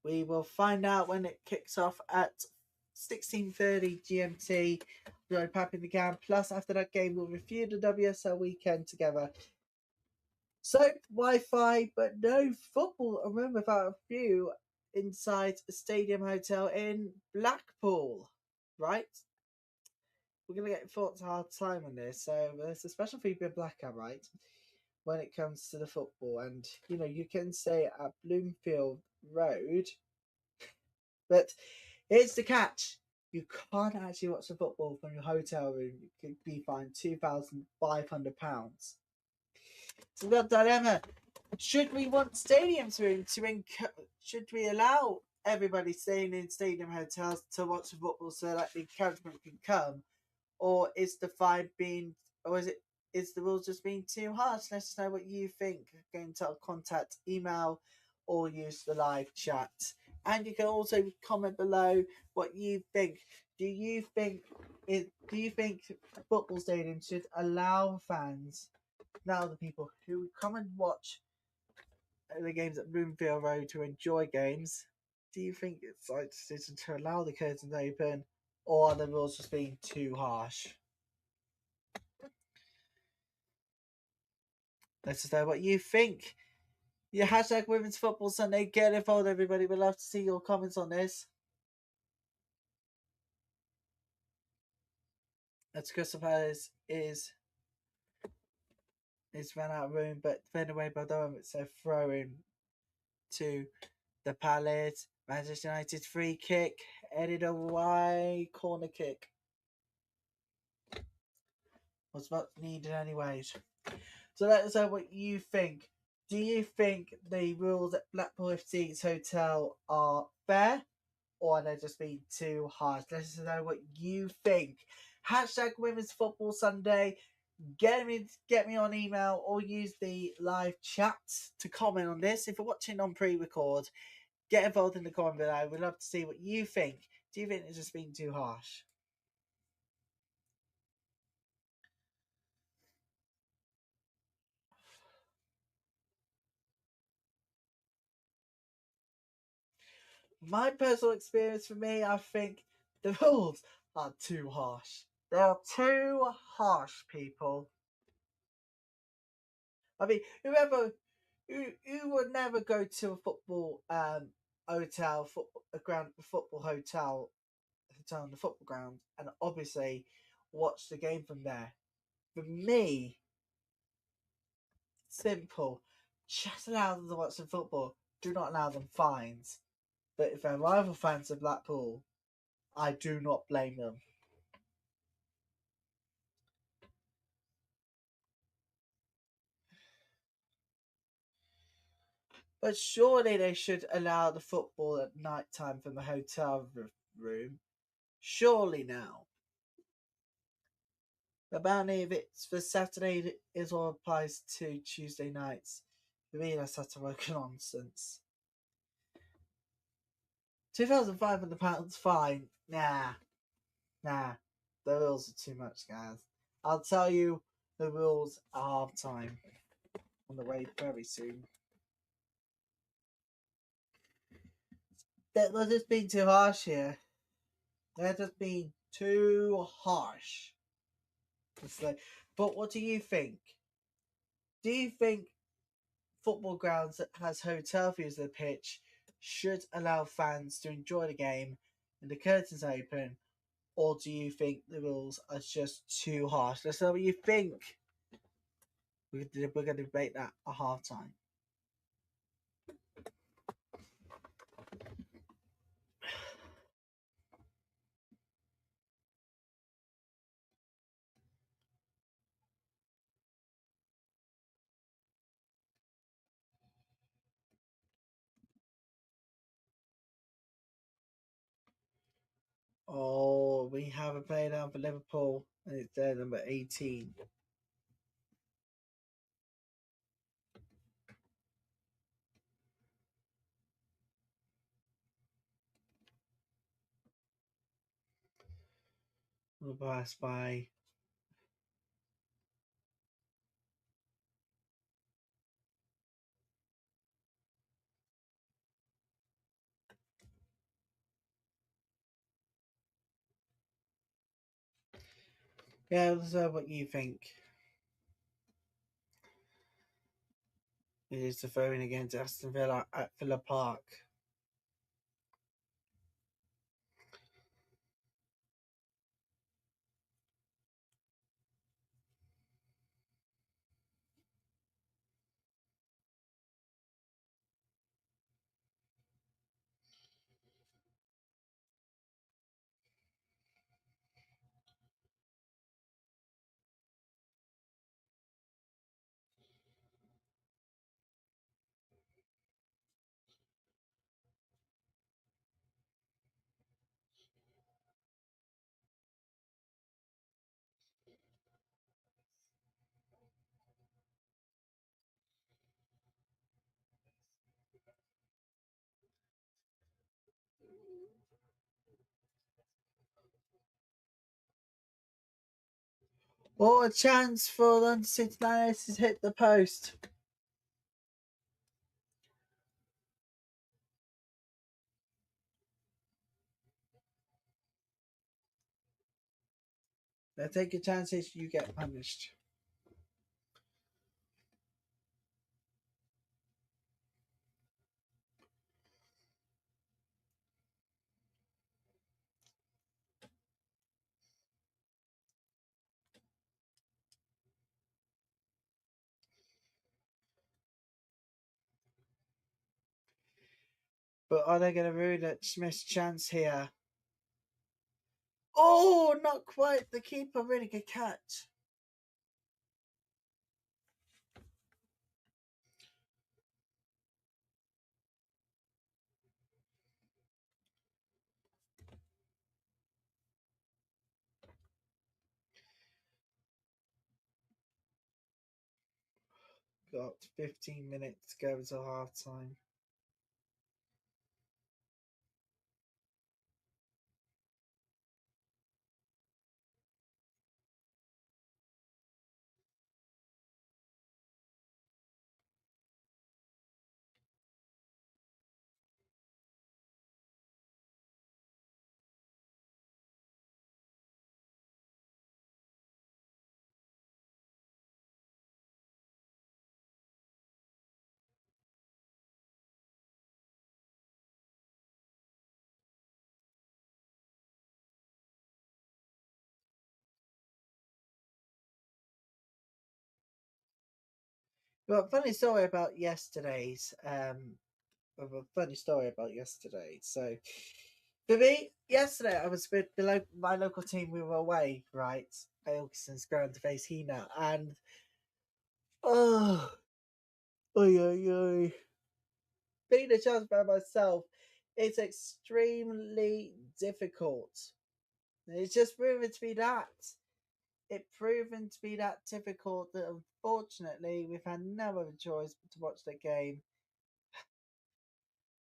We will find out when it kicks off at 16:30 GMT. Join Pappy the Gam. Plus, after that game, we'll review the WSL weekend together. So, Wi-Fi, but no football. A room without a view inside a stadium hotel in Blackpool. Right? We're going to get thoughts a hard time on this. So, there's a special feature in Blackout, right? When it comes to the football. And, you can say at Bloomfield Road, but here's the catch. You can't actually watch the football from your hotel room. You could be fined £2,500. So we've got a dilemma. Should we want stadiums room to should we allow everybody staying in stadium hotels to watch the football so that the encouragement can come? Or is the fine being, or is the rules just being too harsh? Let us know what you think. Go to contact, email, or use the live chat. And you can also comment below what you think. Do you think football stadiums should allow fans, now the people who come and watch the games at Bloomfield Road to enjoy games? Do you think it's the right decision to allow the curtains open, or are the rules just being too harsh? Let us know what you think. Your hashtag Women's Football Sunday. Get involved, everybody. We'd love to see your comments on this. As Crystal Palace is run out of room, but fed away by Durham. It's a throw in to the Palace. Manchester United free kick, headed away, corner kick. Was much needed anyways. So let us know what you think. Do you think the rules at Blackpool FC's hotel are fair, or are they just being too harsh? Let us know what you think. Hashtag Women's Football Sunday. Get me on email or use the live chat to comment on this. If you're watching on pre-record, get involved in the comment below. We'd love to see what you think. Do you think it's just being too harsh? My personal experience, for me, I think the rules are too harsh. They are too harsh, people. I mean, who would never go to a football hotel, a ground football hotel hotel on the football ground and obviously watch the game from there. For me, simple. Just allow them to watch the football. Do not allow them fines. But if they're rival fans of Blackpool, I do not blame them. But surely they should allow the football at night time from the hotel room. Surely now. Apparently, if it's for Saturday, it all applies to Tuesday nights. For me, that's utter woken nonsense. £2,500 fine? Nah. The rules are too much, guys. I'll tell you the rules at half time on the way very soon. They're just being too harsh here. They're just being too harsh. It's like, but what do you think? Do you think football grounds that has hotel views of the pitch should allow fans to enjoy the game and the curtains open, or do you think the rules are just too harsh? Let's know what you think. We're going to debate that at half time. Oh, we have a player down for Liverpool, and it's their number 18. We'll pass by. Yeah, let's know what you think. It is the throwing against Aston Villa at Villa Park. Oh, a chance for the City Lionesses hit the post. They take your chances, you get punished. But are they going to ruin it? Smith's chance here. Oh, not quite. The keeper really good catch. Got 15 minutes to go until half time. Well, funny story about yesterday's. A funny story about yesterday. So, for me, yesterday I was with my local team. We were away, right? Ilkeston's going to face Hina, and oh, oi, oi, oi. Being a chance by myself, it's extremely difficult. It's just proven to be that. It proven to be that difficult that unfortunately we've had no other choice but to watch the game.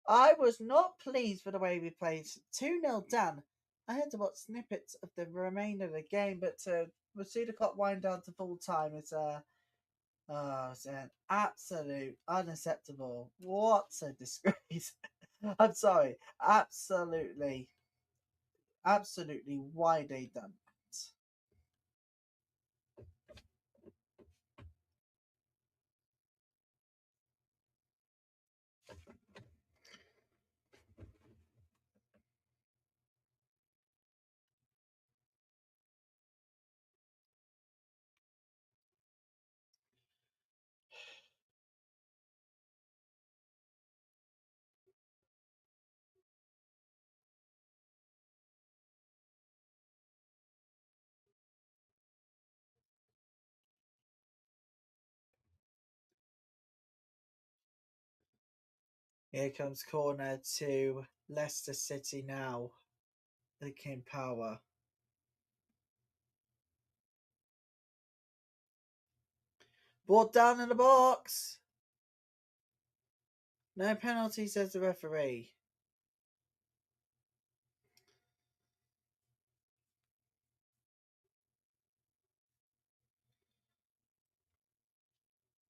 I was not pleased with the way we played. 2-0 down. I had to watch snippets of the remainder of the game, but we'll see the clock wind down to full time. It's an absolute unacceptable. What a disgrace. I'm sorry. Absolutely why they done that. Here comes corner to Leicester City now. The King Power. Brought down in the box. No penalty, says the referee.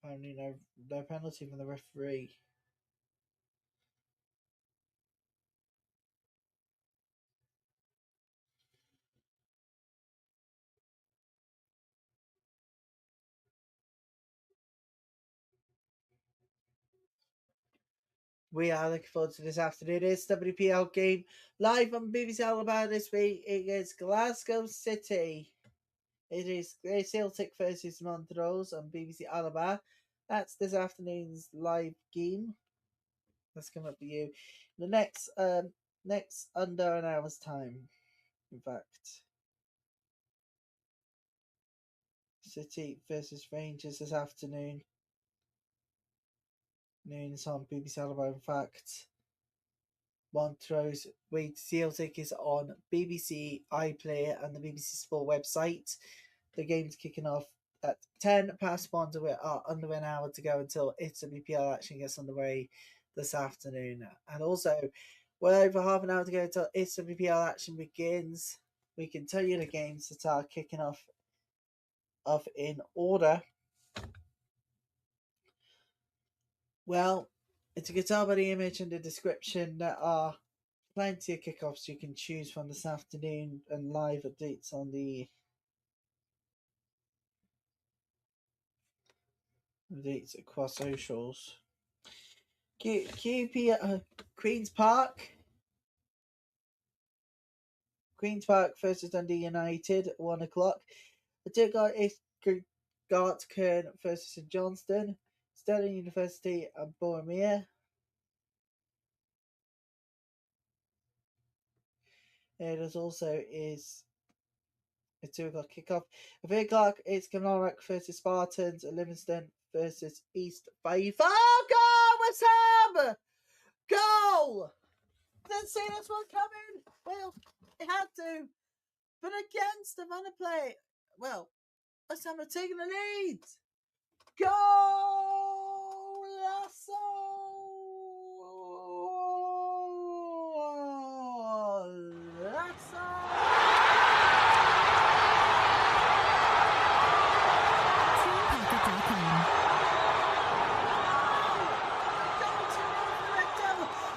Apparently no penalty from the referee. We are looking forward to this afternoon. It's WPL game live on BBC Alabama this week. It is Glasgow City. It is Celtic versus Montrose on BBC Alabama. That's this afternoon's live game. That's coming up for you. The next under an hour's time. In fact, City versus Rangers this afternoon. Noon is on BBC Alabama. In fact, Montrose Wade Celtic is on BBC iPlayer and the BBC Sport website. The game's kicking off at 1:10. So we are under an hour to go until SWPL action gets underway this afternoon. And also, well over half an hour to go until SWPL action begins. We can tell you the games that are kicking off in order. Well, it's a guitar by the image and the description. There are plenty of kickoffs you can choose from this afternoon and live updates on the updates across socials. QP Queen's Park. Queen's Park versus Dundee United, 1 o'clock. The two is Gartkern versus St Johnstone. Stirling University and Boromir. There also is a 2 o'clock kickoff. At 3 o'clock, it's Kilmarnock versus Spartans and Livingston versus East Fife. Oh, goal! West Ham! Goal! Didn't see this one coming. Well, it had to. But against the runner play, well, West Ham are taking the lead. Goal! Lasso!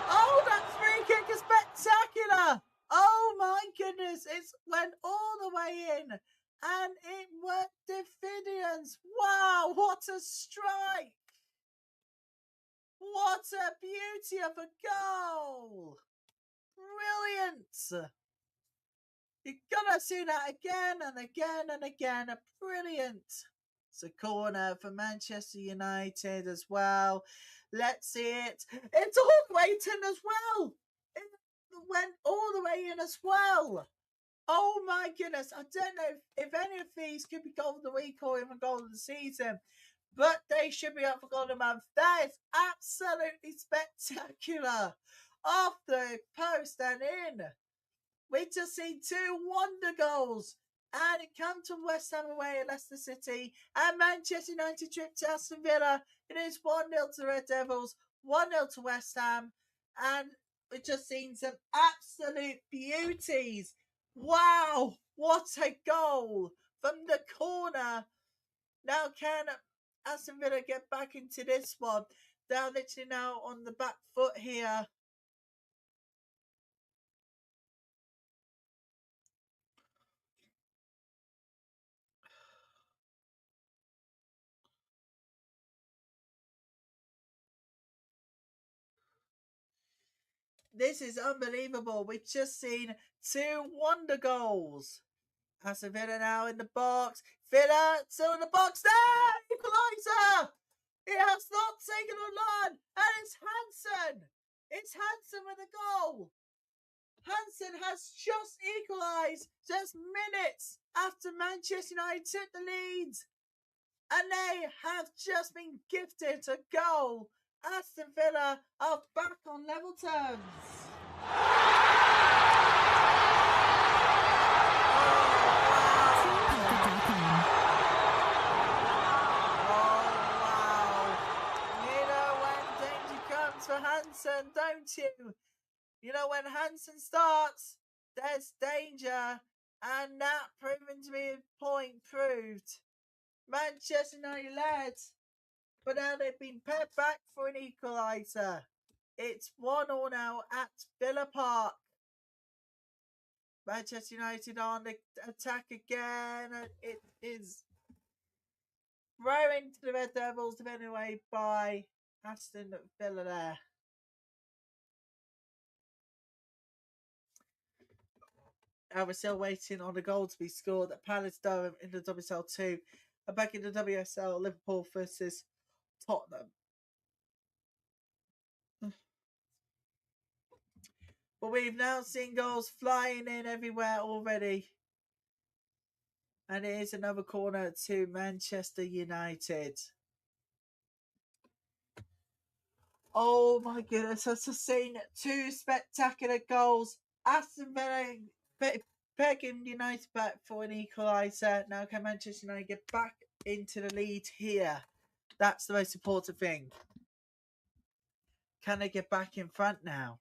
Oh, that free kick is spectacular! Oh my goodness, it went all the way in and it worked diffidence. Wow, what a strike! What a beauty of a goal! Brilliant! You're gonna see that again and again and again. A brilliant It's a corner for Manchester United as well. Let's see it. It's all the way in as well. It went all the way in as well. Oh my goodness. I don't know if any of these could be goal of the week or even goal of the season, but they should be up for goal of the month. That is absolutely spectacular. Off the post and in. We just seen 2 wonder goals. And it comes from West Ham away at Leicester City. And Manchester United trip to Aston Villa. It is 1-0 to the Red Devils, 1-0 to West Ham. And we've just seen some absolute beauties. Wow, what a goal from the corner. Now can Aston Villa get back into this one? They're literally now on the back foot here. This is unbelievable. We've just seen 2 wonder goals. Aston Villa now in the box. Villa still in the box. There! Equaliser! It has not taken a line. And it's Hansen. It's Hansen with a goal. Hansen has just equalised just minutes after Manchester United took the lead. And they have just been gifted a goal. Aston Villa are back on level terms. For Hansen, don't you? You know, when Hansen starts, there's danger, and that proven to be a point proved. Manchester United led, but now they've been paired back for an equaliser. It's 1-1 now at Villa Park. Manchester United on the attack again, and it is thrown to the Red Devils, defended away by Aston Villa there. And we're still waiting on a goal to be scored at Palace Durham in the WSL2. And back in the WSL, Liverpool versus Tottenham. But we've now seen goals flying in everywhere already. And it is another corner to Manchester United. Oh my goodness, I've just seen 2 spectacular goals. Aston Villa pegging United back for an equaliser. Now can Manchester United get back into the lead here? That's the most important thing. Can they get back in front now?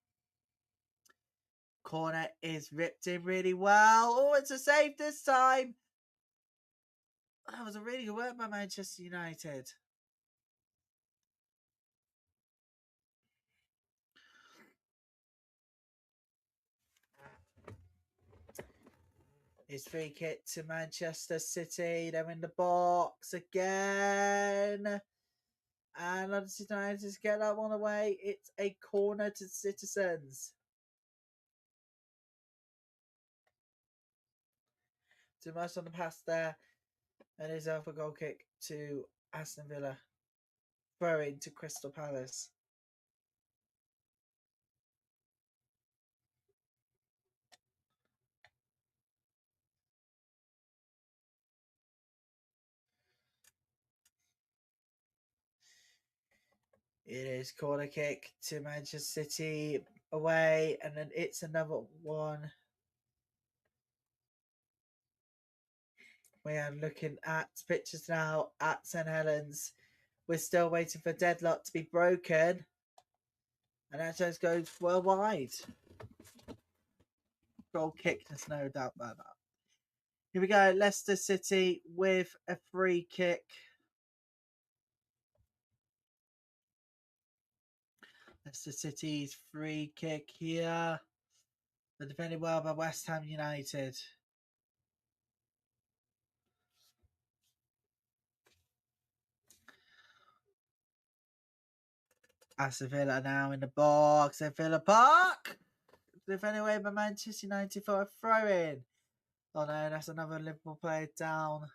Corner is ripped in really well. Oh, it's a save this time. That was a really good work by Manchester United. It's free kick to Manchester City. They're in the box again. And Manchester United get that one away. It's a corner to Citizens. Too much on the pass there. And it's a goal kick to Aston Villa. Throwing to Crystal Palace. It is corner kick to Manchester City away, and then it's another one. We are looking at pictures now at St Helens. We're still waiting for deadlock to be broken, and that just goes well wide. Goal kick, there's no doubt about that. Here we go, Leicester City with a free kick. Leicester City's free kick here. They're defended well by West Ham United. Aston Villa now in the box at Villa Park. Defended away by Manchester United for a throw-in. Oh no, that's another Liverpool player down.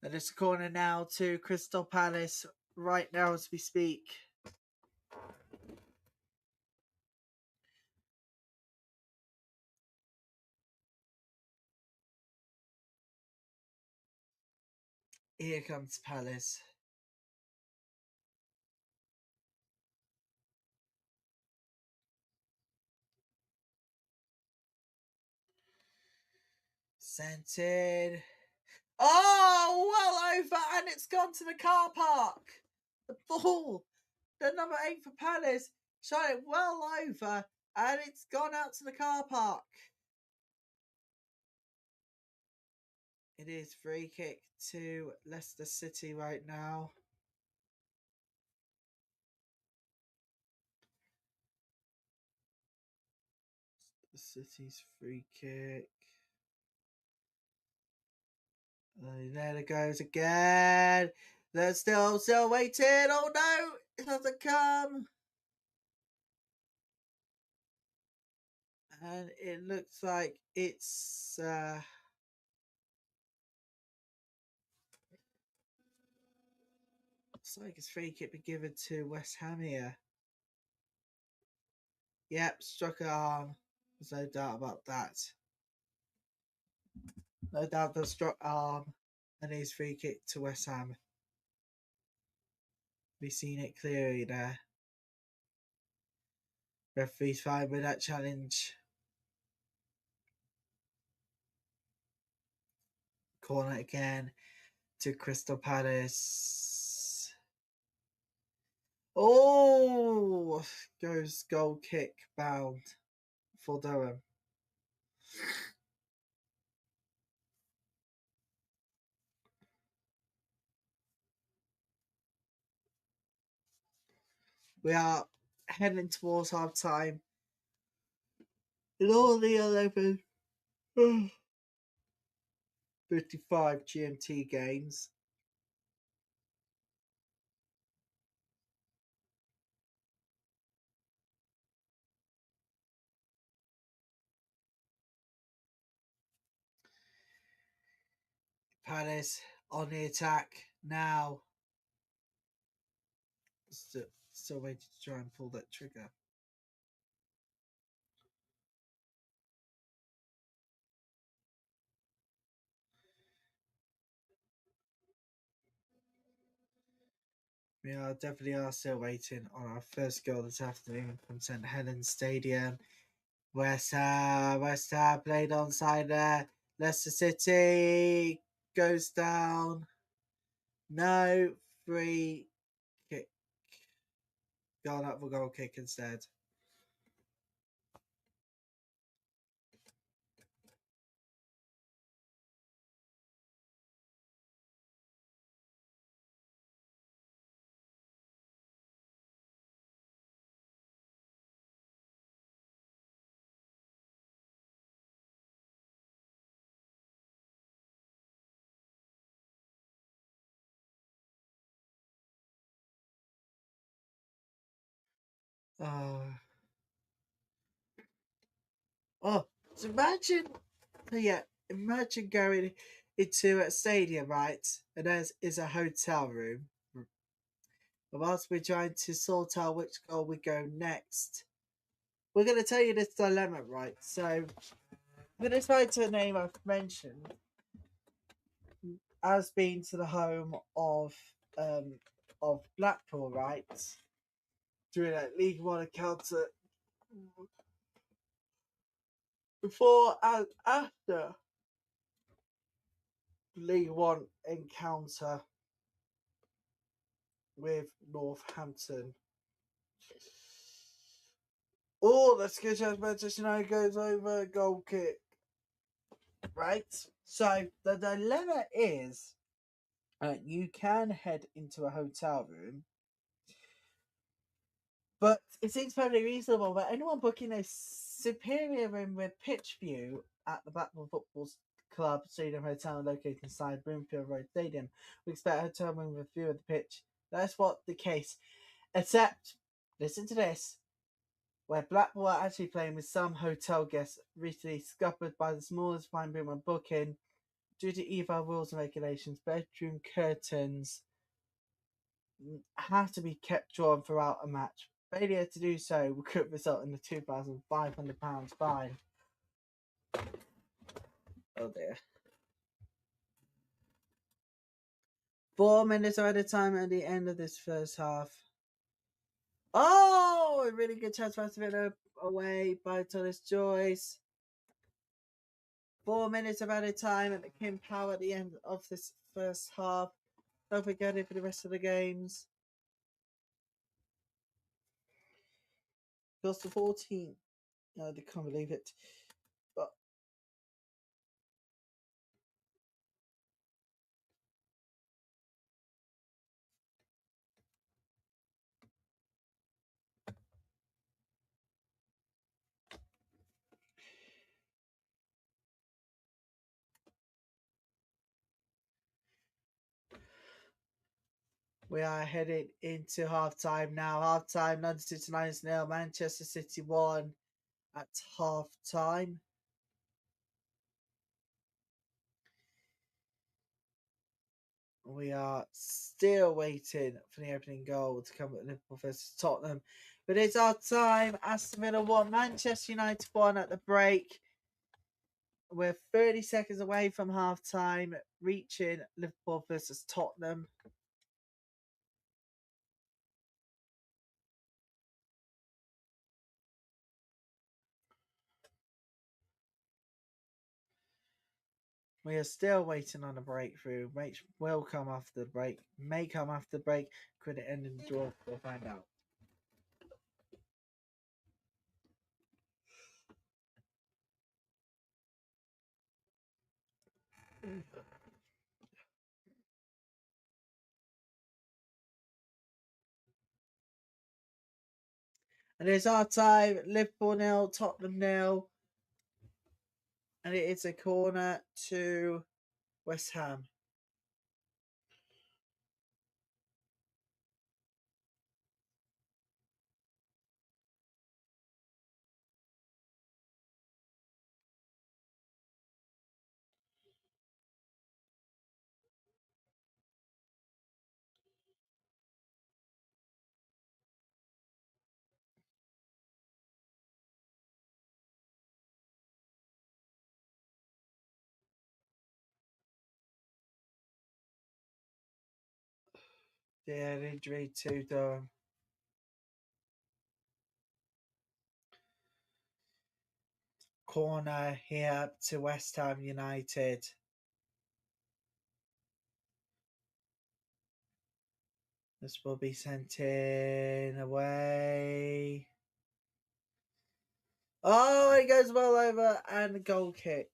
And it's a corner now to Crystal Palace right now as we speak. Here comes Palace. Sent in. Oh, well over, and it's gone to the car park. The ball, the number 8 for Palace, shot it well over, and it's gone out to the car park. It is free kick to Leicester City right now. The City's free kick. There it goes again. They're still waiting. Oh no, it doesn't come. And it looks like it's looks like it's free kick be given to West Ham here. Yep, struck an arm. There's no doubt about that. No doubt the struck arm, and his free kick to West Ham. We've seen it clearly there. Referee's fine with that challenge. Corner again to Crystal Palace. Oh, goes goal kick bound for Durham. We are heading towards half time. In all the 11 55 GMT games, Palace on the attack now. Still waiting to try and pull that trigger. We are definitely still waiting on our first goal this afternoon from St Helens Stadium. West Ham played onside there. Leicester City goes down. No, free kick. Gone up for goal kick instead. Oh, so imagine going into a stadium, right? And there is a hotel room. But whilst we're trying to sort out which goal we go next, we're going to tell you this dilemma, right? So, I'm going to try to name I've mentioned as being to the home of Blackpool, right? Doing a League One encounter before and after League One encounter with Northampton. Oh, the Skitch Manchester United goes over goal kick. Right? So the dilemma is you can head into a hotel room, but it seems fairly reasonable that anyone booking a superior room with pitch view at the Blackpool Football Club Stadium Hotel located inside Broomfield Road Stadium we expect a hotel room with a view of the pitch. That's what the case. Except, listen to this, where Blackpool are actually playing with some hotel guests recently scuppered by the smallest fine room when booking due to EVA rules and regulations, bedroom curtains have to be kept drawn throughout a match. Failure to do so could result in a £2,500 fine. Oh dear. 4 minutes are at a time at the end of this first half. Oh, a really good chance for Aston Villa away by Thomas Joyce. 4 minutes of added time at the King Power at the end of this first half. Don't forget it for the rest of the games. Goes to 14. I can't believe it. But we are heading into half time now. Half time, London City Lionesses 0, Manchester City 1 at half time. We are still waiting for the opening goal to come at Liverpool versus Tottenham. But it's our time. Aston Villa 1, Manchester United 1 at the break. We're 30 seconds away from half time, reaching Liverpool versus Tottenham. We are still waiting on a breakthrough, which will come after the break. May come after the break. Could it end in the draw? We'll find out. And it's our time. Liverpool 0, Tottenham 0. And it is a corner to West Ham. Yeah, an injury to Durham. Corner here to West Ham United. This will be sent in away. Oh, it goes well over and a goal kick.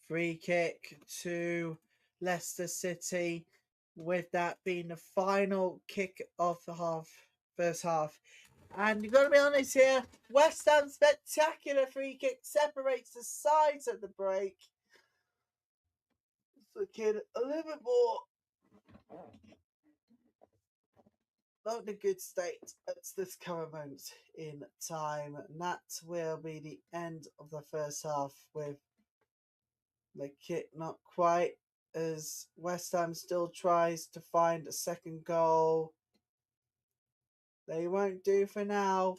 Free kick to Leicester City, with that being the final kick of the first half. And you've got to be honest here, West Ham's spectacular free kick separates the sides at the break. It's looking a little bit more not in a good state at this current moment in time. And that will be the end of the first half, with the kick not quite, as West Ham still tries to find a second goal. They won't do for now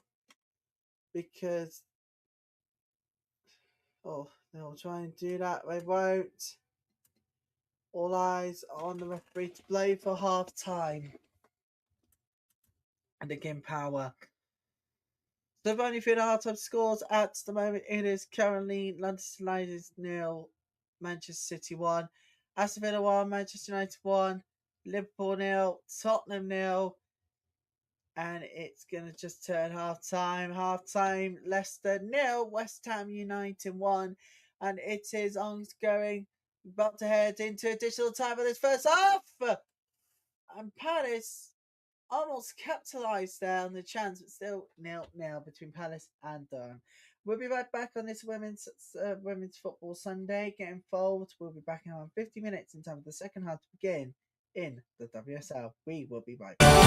because they'll try and do that. They won't. All eyes are on the referee to play for half time. And again, Power. So if only for the half time scores at the moment, it is currently London United 0, Manchester City 1, Aston Villa 1, Manchester United 1, Liverpool 0, Tottenham 0. And it's going to just turn half time. Half time, Leicester 0, West Ham United 1. And it is ongoing. About to head into additional time for this first half. And Palace almost capitalised there on the chance, but still 0-0 between Palace and Durham. We'll be right back on this women's football Sunday. Get involved. We'll be back in around 50 minutes in time for the second half to begin in the WSL. We will be right back.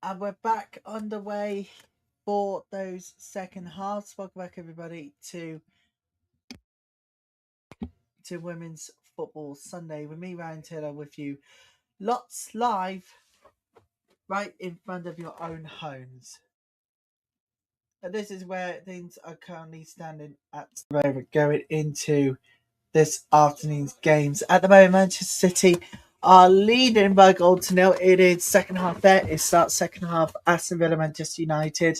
And we're back underway for those second halves. Welcome back, everybody, to Women's Football Sunday with me, Ryan Taylor, with you. Lots live right in front of your own homes. And this is where things are currently standing at the moment going into this afternoon's games. At the moment, Manchester City are leading by a goal to nil. It is second half there. It starts second half. Aston Villa, Manchester United.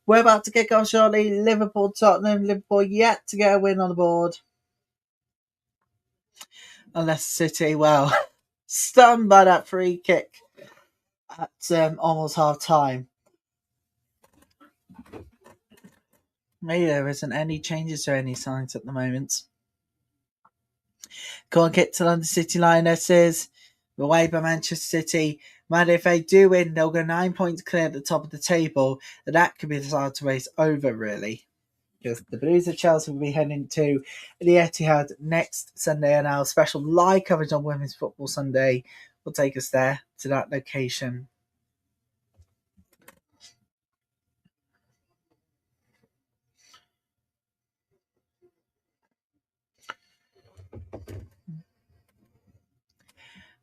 We're about to kick off shortly. Liverpool, Tottenham. Liverpool yet to get a win on the board. And Leicester City, well, stunned by that free kick at almost half time. Maybe there isn't any changes or any signs at the moment. Go on, kick to London City Lionesses. Away by Manchester City. Man, if they do win, they'll go 9 points clear at the top of the table. And that could be the start to race over, really. Because the Blues of Chelsea will be heading to the Etihad next Sunday, and our special live coverage on Women's Football Sunday will take us there to that location.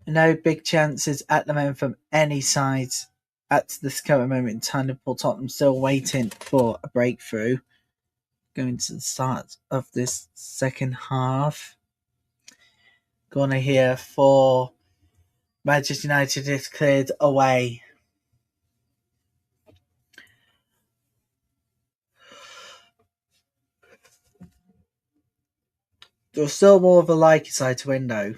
No big chances at the moment from any side at this current moment in time. Liverpool, Tottenham still waiting for a breakthrough. Going to the start of this second half. Corner here for Manchester United is cleared away. There's still more of a likely side to win, though.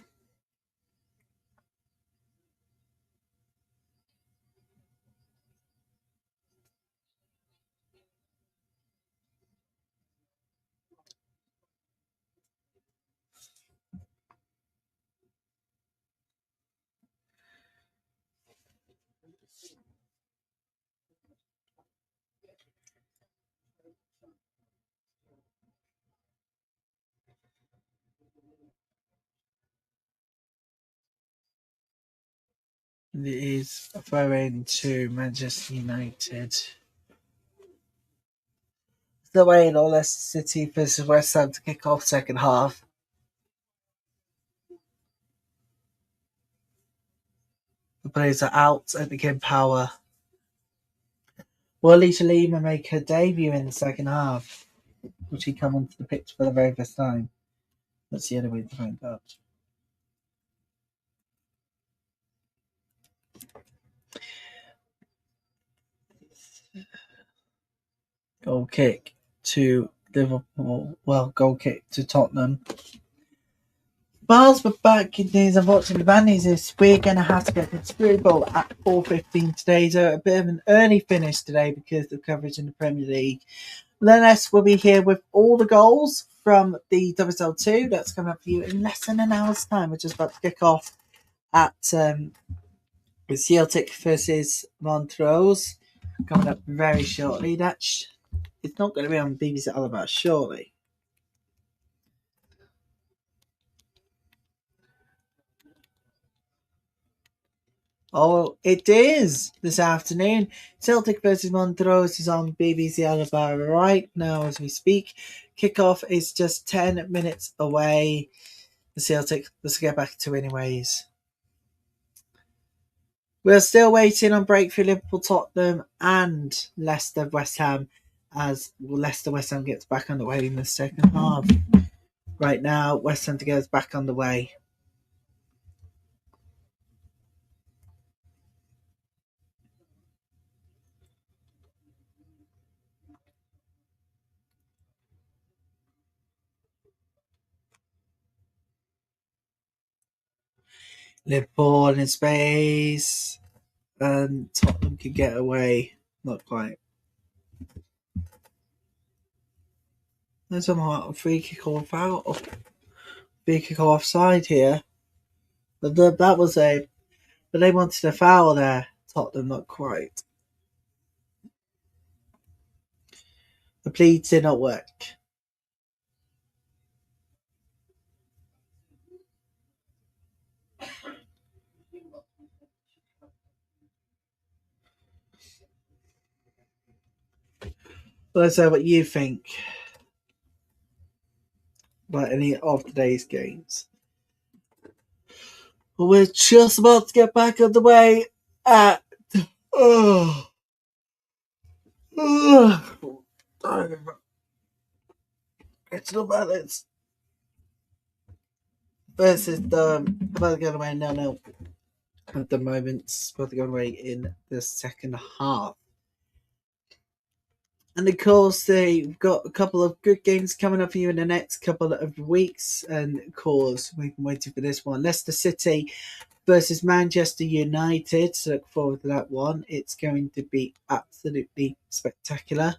It is a throw in to Manchester United. The way in Leicester City versus West Ham to kick off second half. The players are out at the game power. Will Alicia Lima make her debut in the second half? Will she come onto the pitch for the very first time? That's the only way to find out. Goal kick to Liverpool. Well, goal kick to Tottenham. Bars were back in days. Unfortunately, the bad news is we're going to have to get the screwball at 4:15 today. So a bit of an early finish today because of coverage in the Premier League. Lioness will be here with all the goals from the WSL2. That's coming up for you in less than an hour's time. We're just about to kick off at Celtic versus Montrose. Coming up very shortly. It's not going to be on BBC Alabama, surely. Oh, it is this afternoon. Celtic versus Montrose is on BBC Alabama right now as we speak. Kickoff is just 10 minutes away. The Celtic, let's get back to winning ways. We're still waiting on breakthrough Liverpool, Tottenham, and Leicester, West Ham, as Leicester, West Ham gets back underway in the second half. Right now, West Ham together is back underway. Liverpool in space, and Tottenham can get away. Not quite. There's a free kick or foul, free kick or offside here. But that was but they wanted a foul there. Tottenham, not quite. The pleads did not work. Let's know what you think about any of today's games. We're just about to get back on the way at it's not bad. It's versus the about to go away 0-0 at the moment. It's about to go away in the second half. And of course, they've got a couple of good games coming up for you in the next couple of weeks. And of course, we've been waiting for this one. Leicester City versus Manchester United. So look forward to that one. It's going to be absolutely spectacular.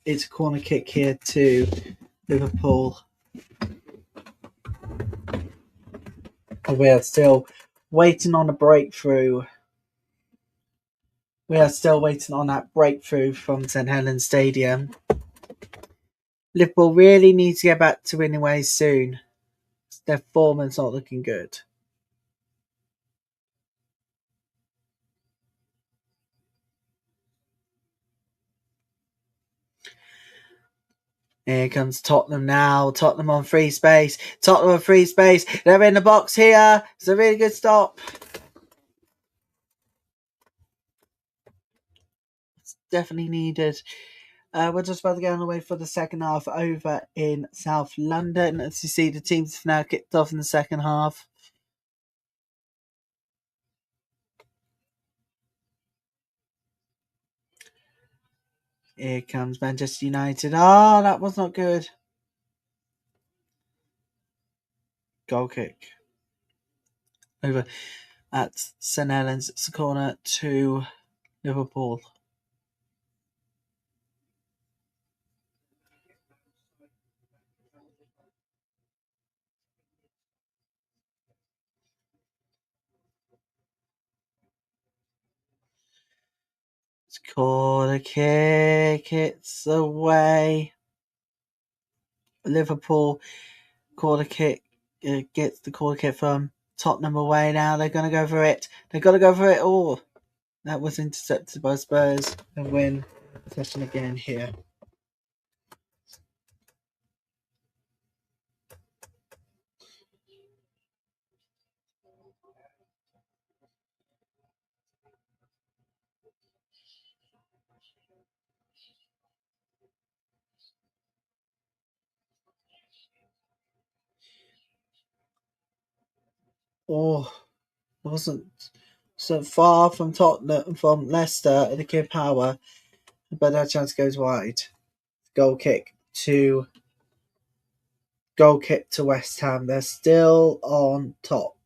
It's a corner kick here to Liverpool. We're still waiting on a breakthrough. We are still waiting on that breakthrough from St Helens Stadium. Liverpool really need to get back to winning ways soon. Their form is not looking good. Here comes Tottenham now. Tottenham on free space. Tottenham on free space. They're in the box here. It's a really good stop. It's definitely needed. We're just about to get on the way for the second half over in South London. As you see, the teams have now kicked off in the second half. Here comes Manchester United. Oh, that was not good. Goal kick. Over at St Helens. It's a corner to Liverpool. It's corner kick. It's away. Liverpool corner kick gets the corner kick from Tottenham away now. They're going to go for it. They've got to go for it. Oh, that was intercepted by Spurs and win possession again here. Oh, wasn't so far from Tottenham, from Leicester in the King Power, but that chance goes wide. Goal kick to West Ham. They're still on top.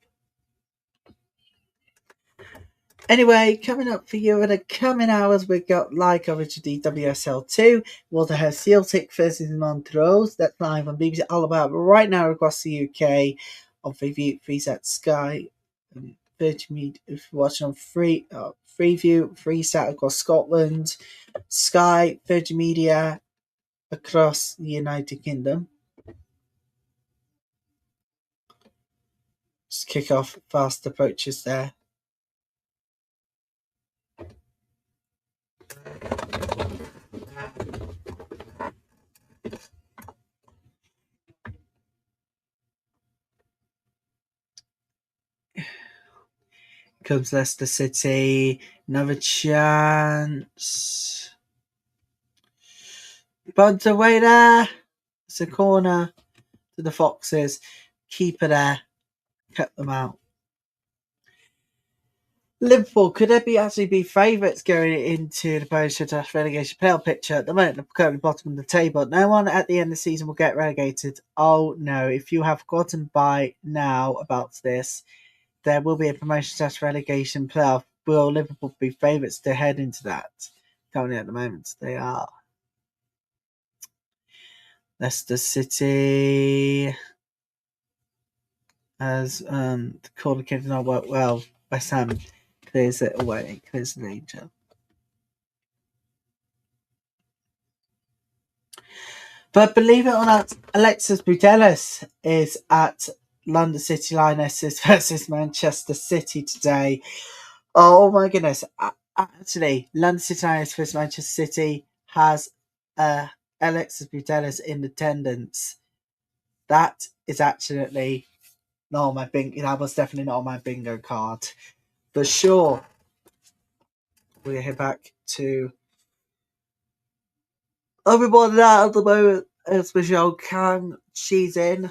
Anyway, coming up for you in the coming hours, we've got live coverage of the WSL2. We'll have Celtic versus Montrose. That's live on BBC All About right now across the UK on Freesat Sky. Virgin Media, if you're watching on Freeview, Freesat across Scotland, Sky, Virgin Media across the United Kingdom. Just kick off fast approaches there. Comes Leicester City, another chance. Bunt away there. It's a corner to the Foxes. Keeper there. Kept them out. Liverpool, could they actually be favourites going into the post-relegation playoff picture? At the moment, they're currently bottom of the table. No one at the end of the season will get relegated. Oh no, if you have forgotten by now about this, there will be a promotion/relegation playoff. Will Liverpool be favourites to head into that? Currently at the moment, they are. Leicester City as the corner kick did not work well. West Ham clears it away, clears the danger. But believe it or not, Alexis Putellas is at London City Lionesses versus Manchester City today. Oh my goodness. Actually, London City Lionesses versus Manchester City has Alexis Putellas in attendance. That is actually not on my bingo. That was definitely not on my bingo card. For sure. We'll head back to everyone out at the moment. It's Michelle Kang. She's in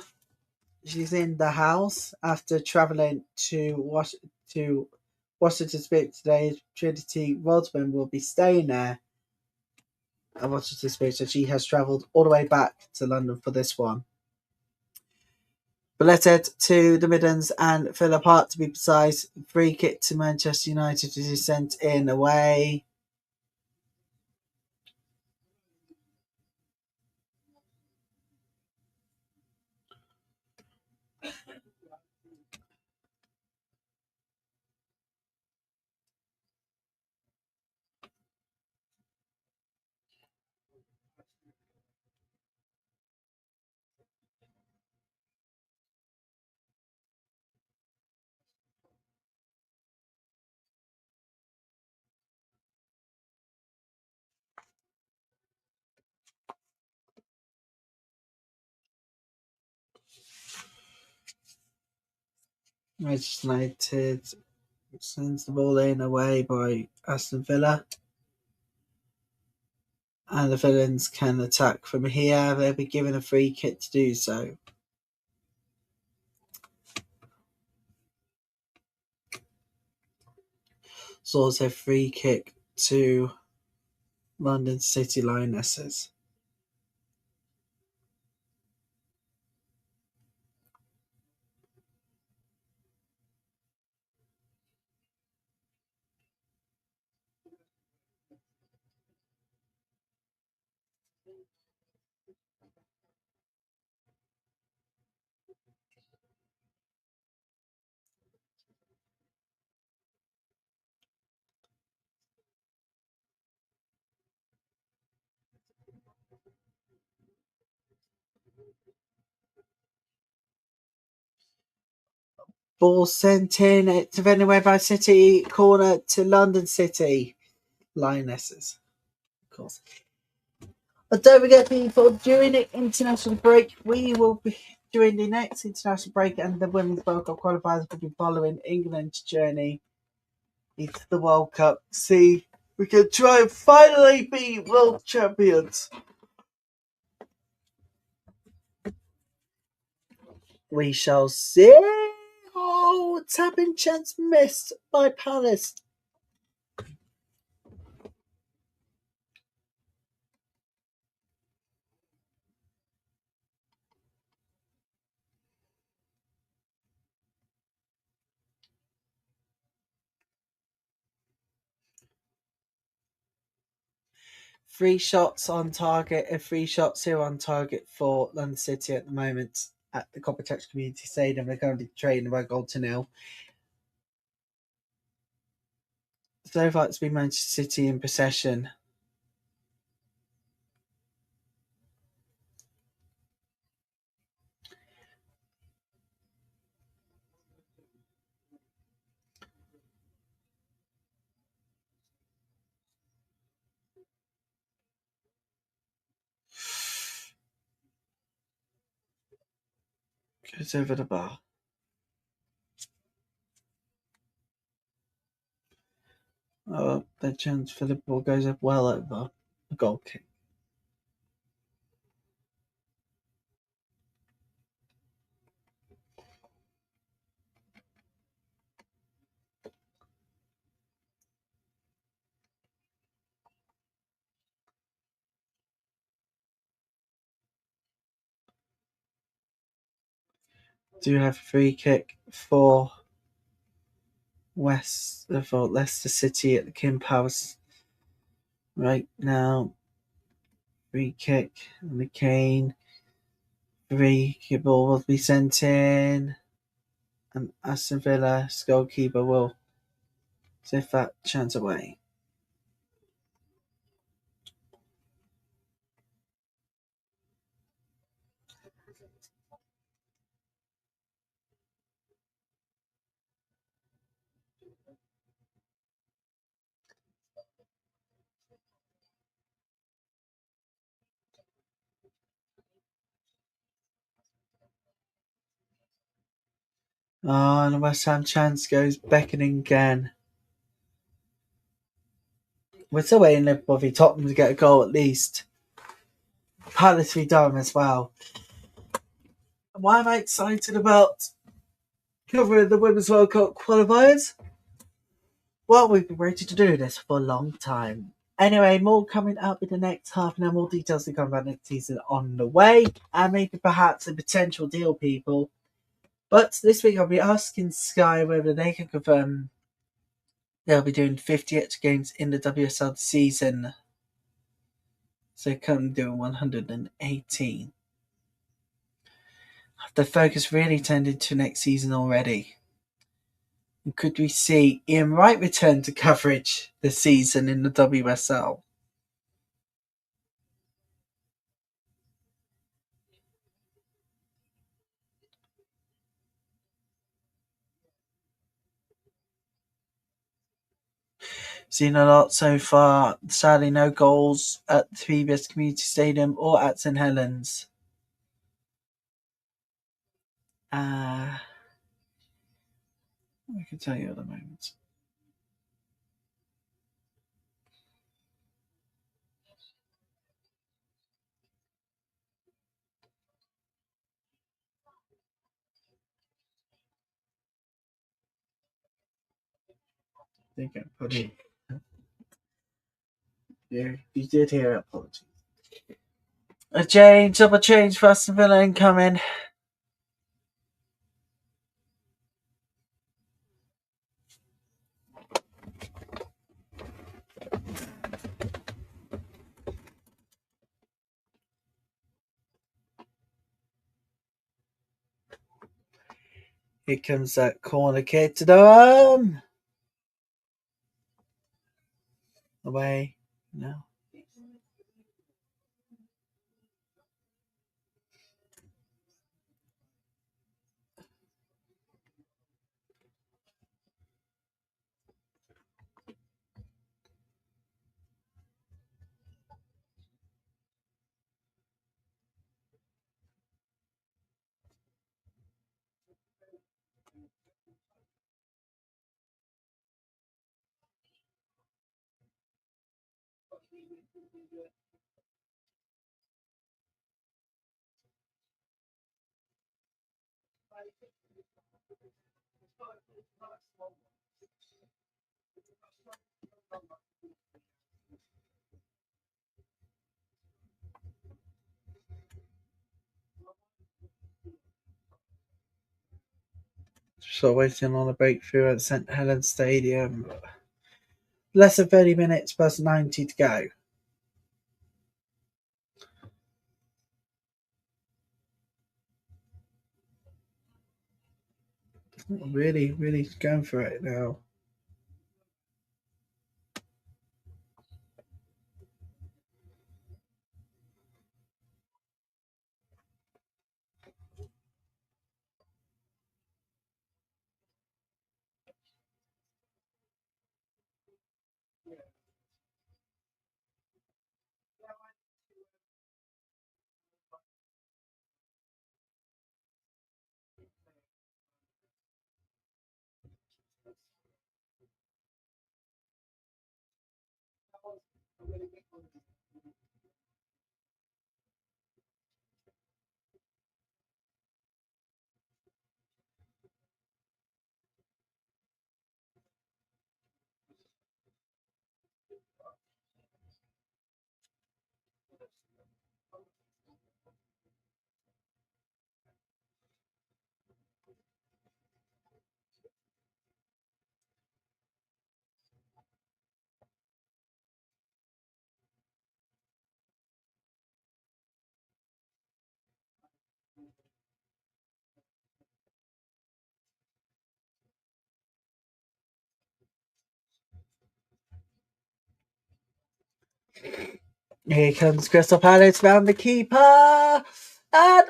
the house after travelling to Washington Spirit today. Trinity Rodman will be staying there at Washington Spirit, so she has travelled all the way back to London for this one. But let's head to the Midlands and Villa Park to be precise. Free kick to Manchester United is sent in away. Manchester United sends the ball in away by Aston Villa. And the villains can attack from here. They'll be given a free kick to do so. It's also a free kick to London City Lionesses. Ball sent in. It's defended away by City. Corner to London City Lionesses. Of course. But don't forget, people, during the international break, we will be during the next international break, and the Women's World Cup qualifiers will be following England's journey into the World Cup. See, we can try and finally be world champions. We shall see. Oh, tapping chance missed by Palace. Three shots on target and 3 shots here on target for London City at the moment at the Coppertouch Community Stadium. They're currently trailing by 0-0. So far, it's been Manchester City in possession. Goes over the bar. Oh, the chance for Liverpool goes up well over a goal kick. Do have a free kick for Leicester City at the King Palace right now. Free kick, McCain. Free kick ball will be sent in. and Aston Villa's goalkeeper will sift that chance away. Oh, and the West Ham chance goes beckoning again. We're still waiting Liverpool v Tottenham to get a goal at least. Palace v Durham as well. Why am I excited about covering the Women's World Cup qualifiers? Well, we've been ready to do this for a long time. Anyway, more coming up in the next half an hour. More details to come about next season on the way, and maybe perhaps a potential deal, people. But this week I'll be asking Sky whether they can confirm they'll be doing 50 extra games in the WSL this season. So currently doing 118. The focus really tended to next season already. And could we see Ian Wright return to coverage this season in the WSL? Seen a lot so far. Sadly, no goals at the previous community stadium or at St Helens. I can tell you at the moment. I think I put it. Yeah, you did hear it. Apologies. Double change for Aston Villa incoming. Here comes that corner kick to the arm. Away. No. So waiting on a breakthrough at St Helens Stadium. Less than 30 minutes plus 90 to go. Really, really going for it now. Here comes Crystal Palace round the keeper. And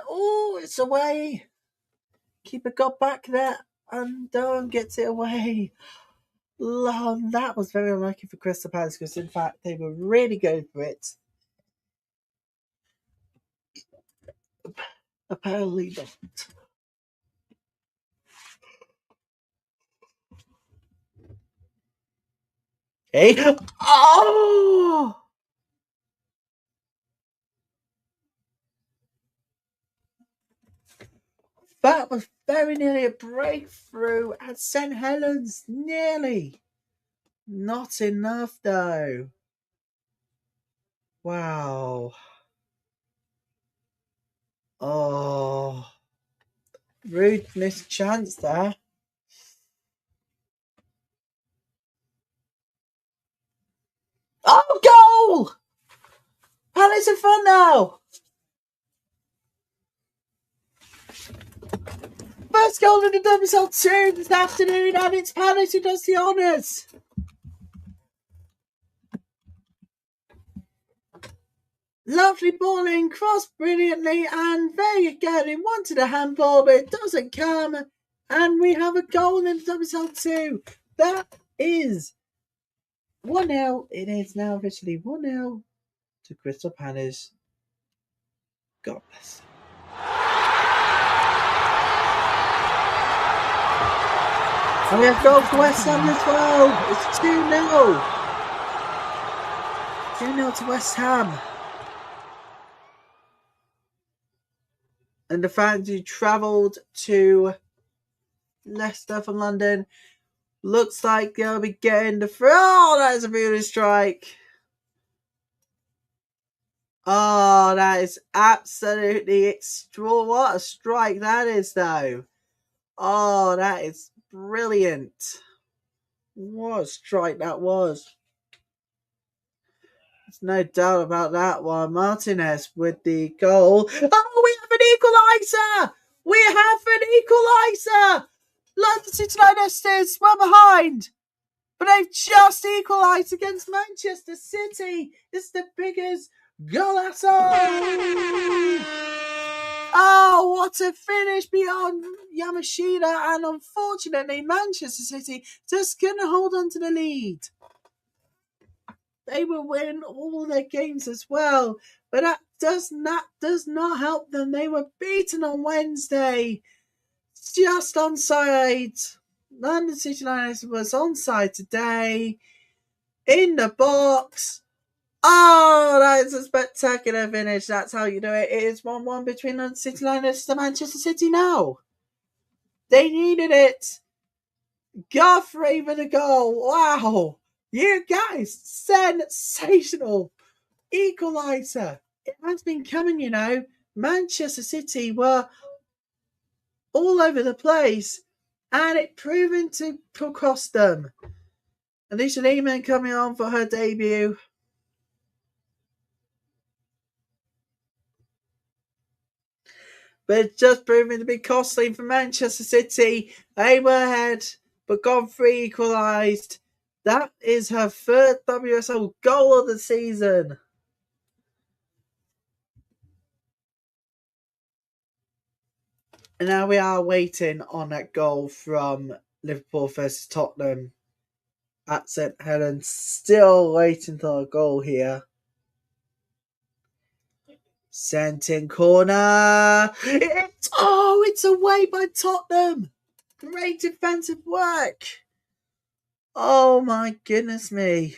oh, it's away. Keeper got back there and gets it away. That was very unlucky for Crystal Palace because, in fact, they were really going for it. Apparently not. Hey! Oh! That was very nearly a breakthrough at St. Helens. Nearly. Not enough, though. Wow. Oh. Rude missed chance there. Oh, goal! Palace in front now. First goal in the WSL2 this afternoon, and it's Palace who does the honours. Lovely balling, crossed brilliantly, and there you go. They wanted a handball, but it doesn't come. And we have a goal in the WSL2. That is 1-0. It is now officially 1-0 to Crystal Palace. God bless. And we have goal for West Ham as well. It's 2-0. 2-0 to West Ham. And the fans who travelled to Leicester from London, looks like they'll be getting the free. Oh, that is a beauty strike. Oh, that is absolutely extra. What a strike that is, though. Oh, that is brilliant. What a strike that was. There's no doubt about that one. Martinez with the goal. Oh, we have an equaliser! We have an equaliser! London City Lionesses were behind, but they've just equalised against Manchester City. It's the biggest golazo! Oh, what a finish beyond Yamashita, and unfortunately, Manchester City just couldn't hold on to the lead. They will win all their games as well, but that does not help them. They were beaten on Wednesday, just onside. London City Lionesses was onside today, in the box. Oh, that is a spectacular finish. That's how you do it. It is 1-1 between London City Lionesses and Manchester City now. They needed it. Guthrie with a goal. Wow. You guys, sensational. Equaliser. It has been coming, you know. Manchester City were all over the place, and it proven to cost them. Alicia Lehman coming on for her debut. But it's just proving to be costly for Manchester City. They were ahead, but Godfrey equalised. That is her third WSL goal of the season. And now we are waiting on that goal from Liverpool versus Tottenham at St. Helens. Still waiting for a goal here. Sent in corner. It's away by Tottenham. Great defensive work. Oh my goodness me.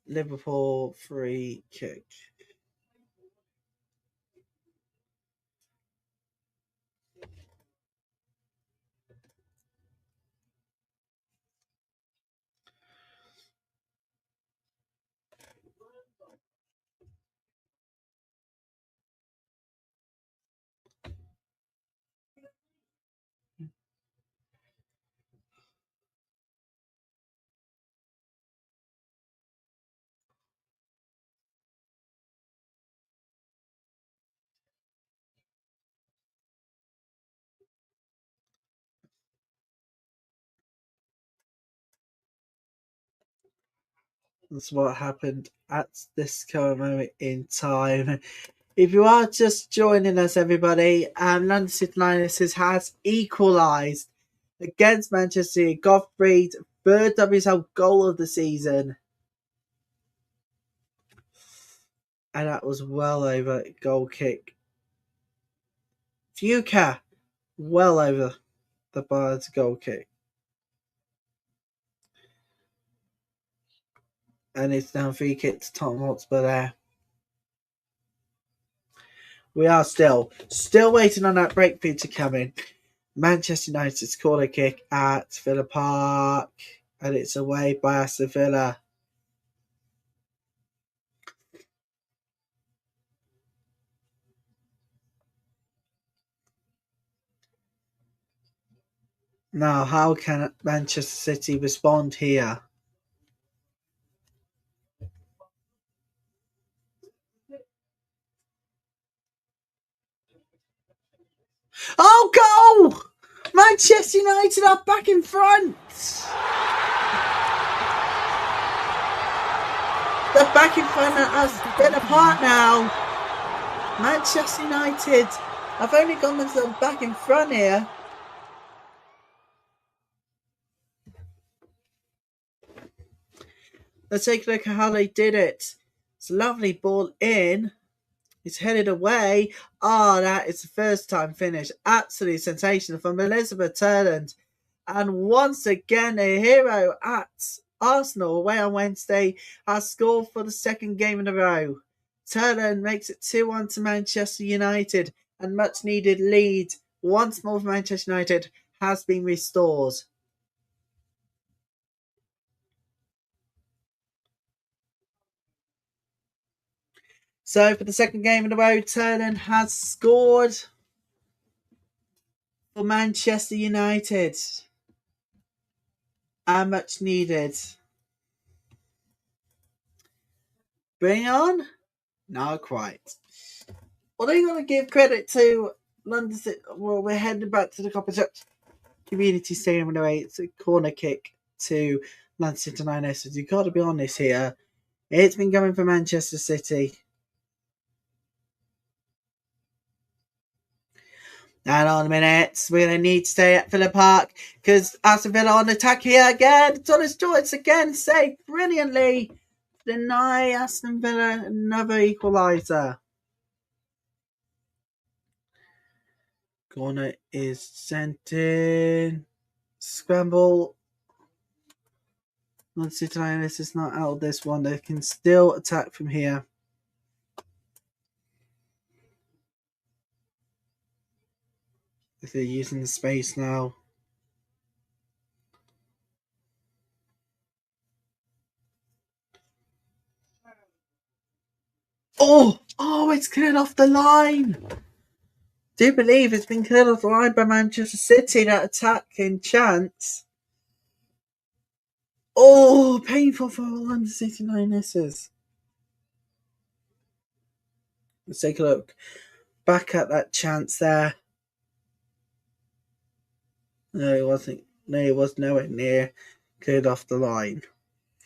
Liverpool free kick. That's what happened at this current moment in time. If you are just joining us, everybody, London City Lionesses has equalised against Manchester City. Godfrey's third WSL goal of the season. And that was well over goal kick. Fuka, well over the bar's goal kick. And it's now free kick to Tottenham Hotspur there. We are still waiting on that breakthrough to come in. Manchester United's corner kick at Villa Park. And it's away by Aston Villa. Now, how can Manchester City respond here? Oh, goal! Manchester United are back in front! They're back in front at Villa Park now. Manchester United have only gone themselves back in front here. Let's take a look at how they did it. It's a lovely ball in. It's headed away. That is the first time finish. Absolutely sensational from Elizabeth Turland. And once again, a hero at Arsenal away on Wednesday has scored for the second game in a row. Turland makes it 2-1 to Manchester United, and much needed lead once more for Manchester United has been restored. So for the second game in a row, Turland has scored for Manchester United. And much needed. Bring on? Not quite. Well, they're going to give credit to London City. Well, we're heading back to the Coppertop Community Stadium in a way. It's a corner kick to London City Lionesses. You've got to be honest here. It's been going for Manchester City. And on a minute, we're going to need to stay at Villa Park because Aston Villa on attack here again. Thomas Joyce again saved brilliantly. Deny Aston Villa another equaliser. Corner is sent in. Scramble. London City Lionesses is not out of this one. They can still attack from here. If they're using the space now. Oh, it's cleared off the line. Do believe it's been cleared off the line by Manchester City, that attacking chance. Oh, painful for London City Lionesses. Let's take a look back at that chance there. No, it wasn't. No, it was nowhere near cleared off the line.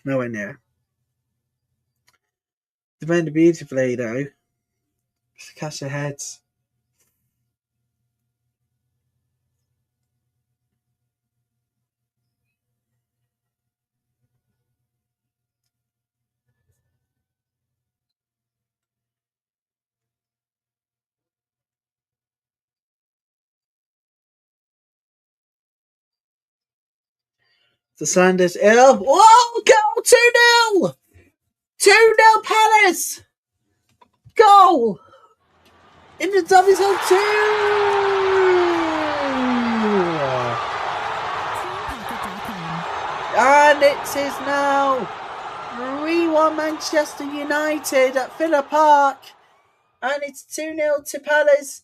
Nowhere near. Defended beautifully though. Just catch the heads. The Sanders ill. Whoa! Goal! 2-0! 2-0 Palace! Goal! In the WSL2! And it is now 3-1 Manchester United at Villa Park. And it's 2-0 to Palace.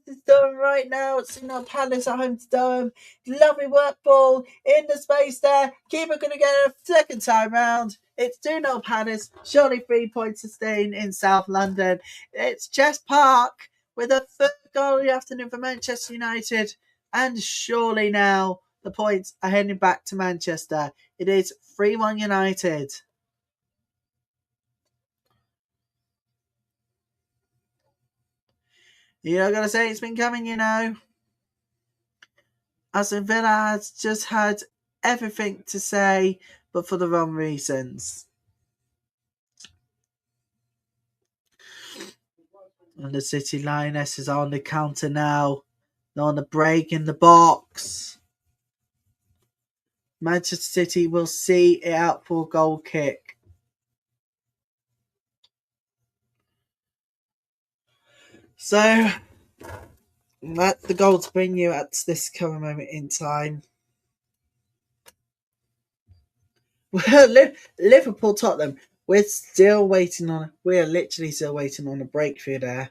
It's Durham right now. It's 2-0 Palace at home to Durham. Lovely work ball in the space there. Keeper going to get a second time round. It's 2-0 Palace. Surely 3 points to staying in South London. It's Chess Park with a third goal of the afternoon for Manchester United. And surely now the points are heading back to Manchester. It is 3-1 United. You're going to say it's been coming, you know. Aston Villa has just had everything to say, but for the wrong reasons. And the City Lionesses are on the counter now. They're on the break in the box. Manchester City will see it out for a goal kick. So, that's the goal to bring you at this current moment in time. Liverpool, Tottenham, we're literally still waiting on a breakthrough there.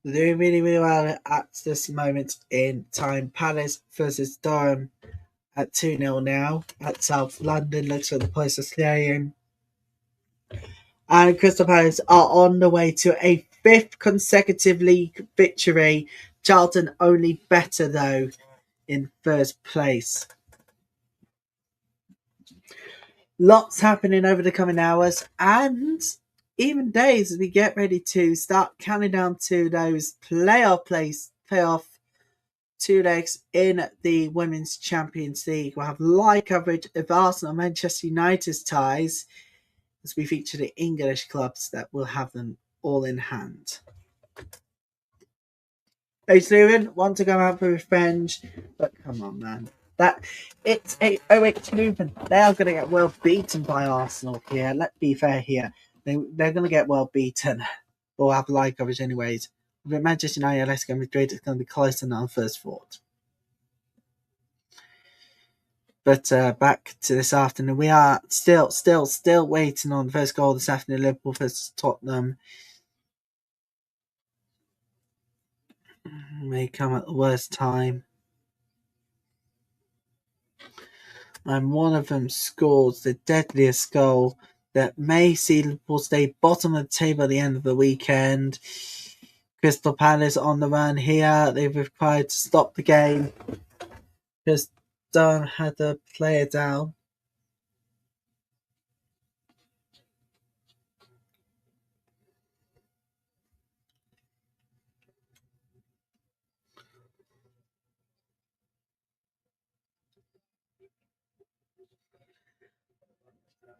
They're doing really, really well at this moment in time. Palace versus Durham at 2-0 now at South London. Looks like the place is staying. And Crystal Palace are on the way to a 5th consecutive league victory. Charlton only better, though, in first place. Lots happening over the coming hours and even days as we get ready to start counting down to those playoff 2 legs in the Women's Champions League. We'll have live coverage of Arsenal and Manchester United's ties as we feature the English clubs that will have them all in hand. Hey, Steven, want to go out for revenge, but come on, man. It's a OH Luton. They are going to get well beaten by Arsenal here. Let's be fair here. They're going to get well beaten. We'll have live coverage anyways. With Manchester United, Leicester Madrid, it's going to be closer than our first thought. But back to this afternoon, we are still waiting on the first goal this afternoon. Liverpool versus Tottenham may come at the worst time, and one of them scores the deadliest goal that may see Liverpool stay bottom of the table at the end of the weekend. Crystal Palace on the run here. They've required to stop the game because Durham had a player down.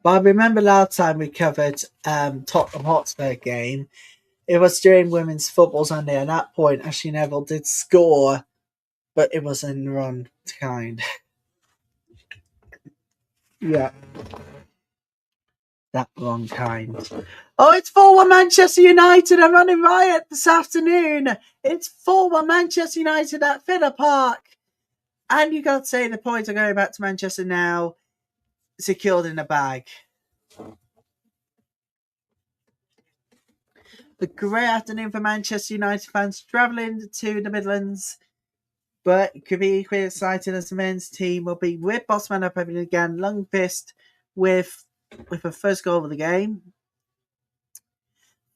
But I remember last time we covered Tottenham Hotspur game, it was during Women's Football Sunday. At that point, Ashley Neville did score, but it was in the wrong kind. Yeah. That wrong kind. Oh, it's 4-1 Manchester United. I'm running riot this afternoon. It's 4-1 Manchester United at Villa Park. And you got to say the points are going back to Manchester now, secured in a bag. A great afternoon for Manchester United fans travelling to the Midlands. But it could be equally exciting as the men's team will be with Bossman up everything again. Lundqvist with a first goal of the game.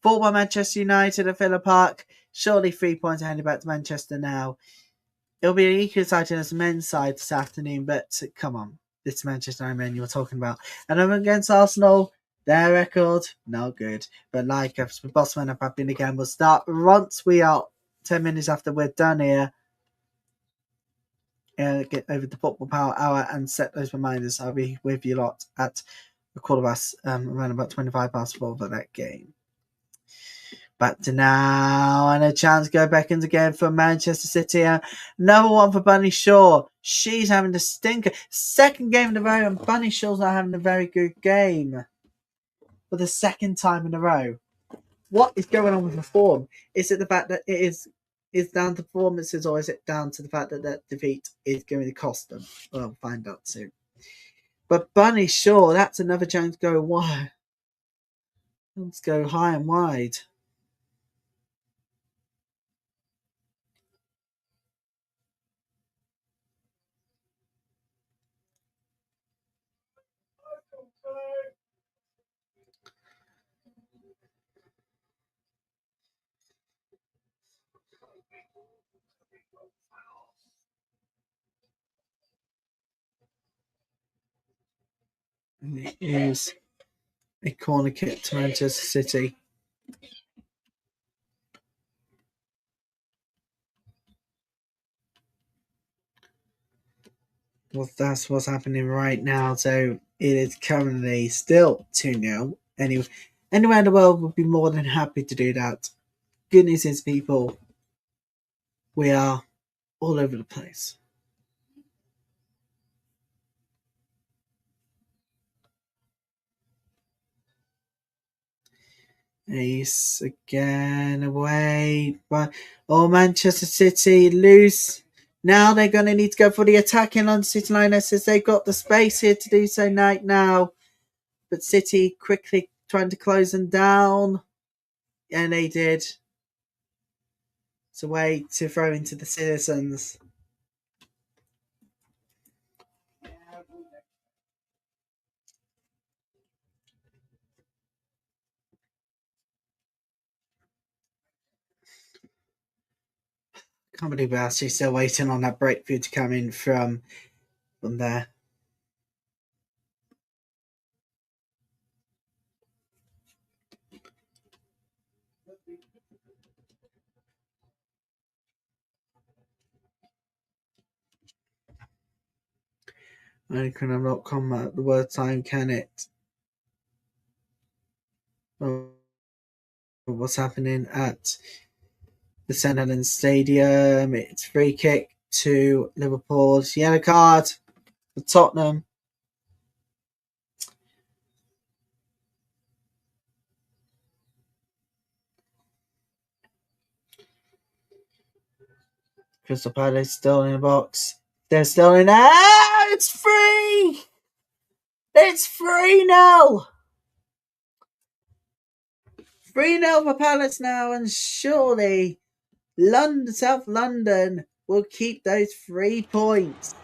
4-1 Manchester United at Villa Park. Surely 3 points are handed back to Manchester now. It'll be equally exciting as the men's side this afternoon, but come on. This is Manchester United men you're talking about. And over against Arsenal, their record, no good. But like us, with Bossman up happening again, we'll start once we are 10 minutes after we're done here. Get over the Football Power Hour and set those reminders. I'll be with you lot at a quarter past, around about 25 past 4 for that game. Back to now, and a chance to go back in again for Manchester City. Another one for Bunny Shaw. She's having the stinker. Second game in a row, and Bunny Shaw's not having a very good game for the second time in a row. What is going on with the form? Is it the fact that it is down to performances, or is it down to the fact that that defeat is going to cost them? Well, we'll find out soon. But Bunny Shaw, that's another chance to go wide. Let's go high and wide. And it is a corner kick to Manchester City. Well, that's what's happening right now. So it is currently still 2-0. Anywhere in the world would be more than happy to do that. Good news is, people, we are all over the place. Ace again away. But Manchester City loose. Now they're going to need to go for the attacking on City Lionesses. They've got the space here to do so right now. But City quickly trying to close them down. And they did. It's a way to throw into the citizens. Can't believe we're actually still waiting on that breakthrough to come in from there. I can not come at the word time, can it? What's happening at the St Helens Stadium? It's free kick to Liverpool's yellow card for Tottenham. Crystal Palace still in the box. They're still in there. It's free. It's 3-0. 3-0 for Palace now, and surely South London will keep those 3 points.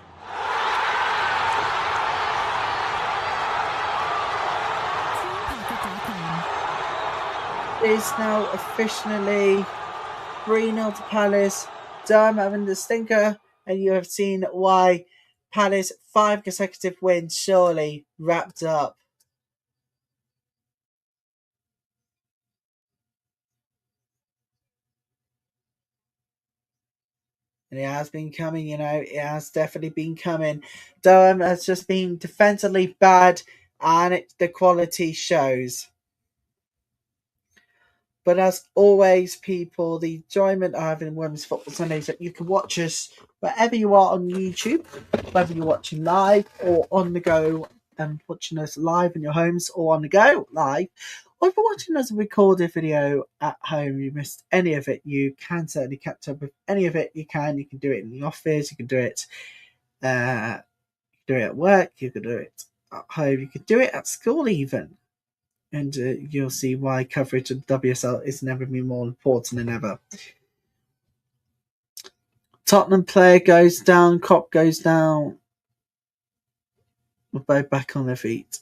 It is now officially 3-0 to Palace. Durham having the stinker, and you have seen why Palace 5 consecutive wins surely wrapped up. And it has been coming, it has definitely been coming. Durham has just been defensively bad, and the quality shows. But as always, people, the enjoyment of having Women's Football Sundays that you can watch us wherever you are on YouTube, whether you're watching live or on the go and watching us live in your homes or on the go live, or if you're watching us a recorded video at home, you missed any of it, you can certainly catch up with any of it. You can do it in the office, you can do it at work, you can do it at home, you can do it at school even. And you'll see why coverage of WSL is never been more important than ever. Tottenham player goes down, Cop goes down. We're both back on their feet.